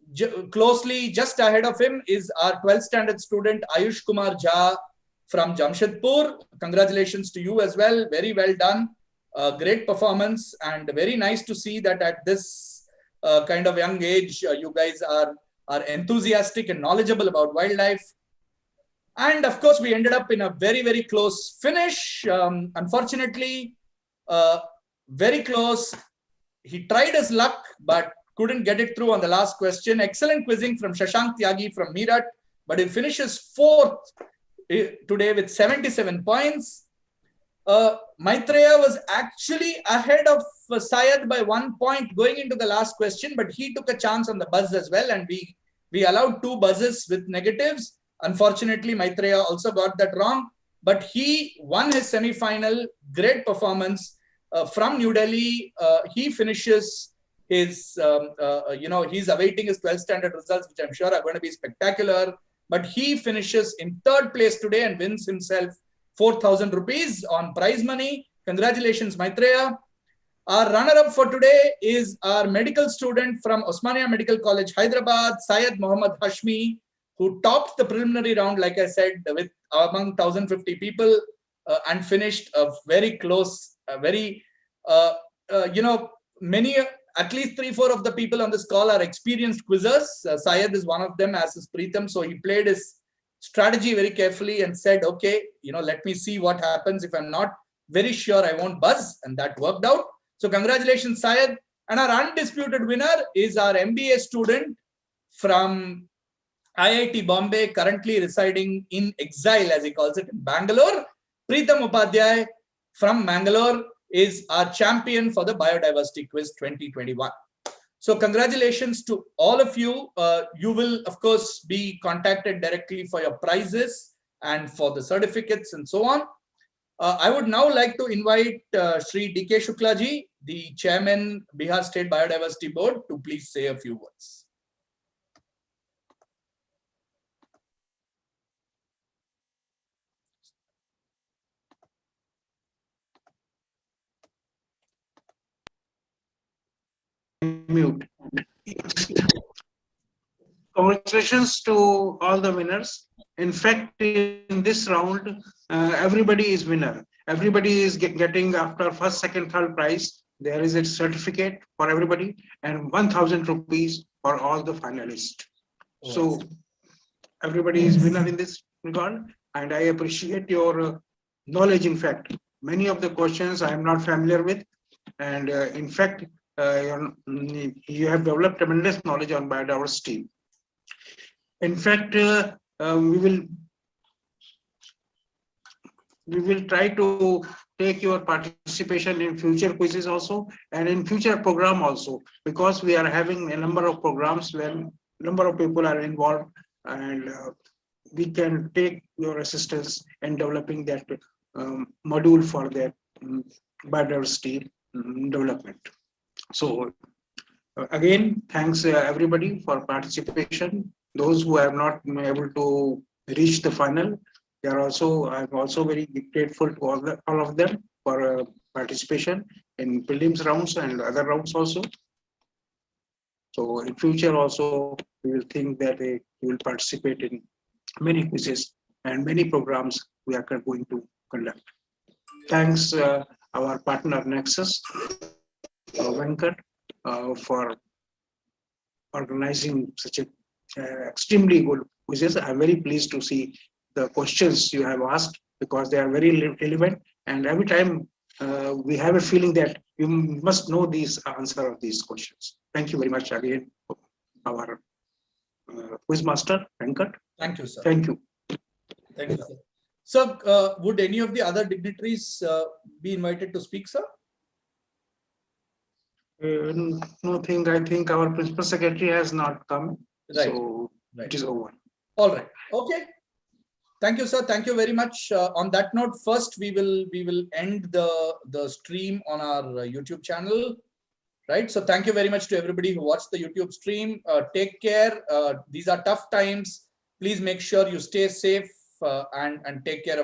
closely just ahead of him is our 12th standard student, Ayush Kumar Jha from Jamshedpur. Congratulations to you as well. Very well done. Great performance and very nice to see that at this kind of young age, you guys are enthusiastic and knowledgeable about wildlife. And of course, we ended up in a very, very close finish. Unfortunately, very close. He tried his luck, but couldn't get it through on the last question. Excellent quizzing from Shashank Tyagi from Meerut, but he finishes 4th today with 77 points. Maitreya was actually ahead of Syed by 1 point going into the last question, but he took a chance on the buzz as well, and we allowed 2 buzzes with negatives. Unfortunately, Maitreya also got that wrong, but he won his semi-final. Great performance from New Delhi. He finishes his, he's awaiting his 12th standard results, which I'm sure are going to be spectacular. But he finishes in 3rd place today and wins himself 4,000 rupees on prize money. Congratulations, Maitreya. Our runner-up for today is our medical student from Osmania Medical College, Hyderabad, Syed Mohammad Hashmi, who topped the preliminary round, like I said, with among 1,050 people, and finished a very close, many, at least 3-4 of the people on this call are experienced quizzers. Syed is one of them, as is Preetham. So he played his strategy very carefully and said, okay, let me see what happens. If I'm not very sure, I won't buzz. And that worked out. So congratulations, Syed. And our undisputed winner is our MBA student from IIT Bombay, currently residing in exile, as he calls it, in Bangalore. Preetham Upadhyay from Bangalore is our champion for the Biodiversity Quiz 2021. So congratulations to all of you. You will, of course, be contacted directly for your prizes and for the certificates and so on. I would now like to invite Shri D.K. Shuklaji, the Chairman, Bihar State Biodiversity Board, to please say a few words. Mute. Congratulations to all the winners. In fact, in this round, everybody is winner. Everybody is getting, after first, second, third prize. There is a certificate for everybody and 1,000 rupees for all the finalists. So everybody is winner in this regard, and I appreciate your knowledge. In fact, many of the questions I am not familiar with, and in fact, you have developed tremendous knowledge on biodiversity. In fact, we will try to take your participation in future quizzes also, and in future program also, because we are having a number of programs where number of people are involved, and we can take your assistance in developing that module for that biodiversity development. So again, thanks everybody for participation. Those who have not been able to reach the final, I'm also very grateful to all of them for participation in prelims rounds and other rounds also. So in future also, we will think that we will participate in many quizzes and many programs we are going to conduct. Thanks our partner Nexus, Venkat, for organizing such a extremely good quizzes. I'm very pleased to see the questions you have asked, because they are very relevant, and every time we have a feeling that you must know these answer of these questions. Thank you very much again, our quiz master Venkat. Thank you, sir. Thank you. Thank you, sir. So, would any of the other dignitaries be invited to speak, sir? Nothing. I think our principal secretary has not come, right. So right. It is over. All right. Okay. Thank you, sir. Thank you very much. On that note, first we will end the stream on our YouTube channel. Right. So thank you very much to everybody who watched the YouTube stream. Take care. These are tough times. Please make sure you stay safe and take care of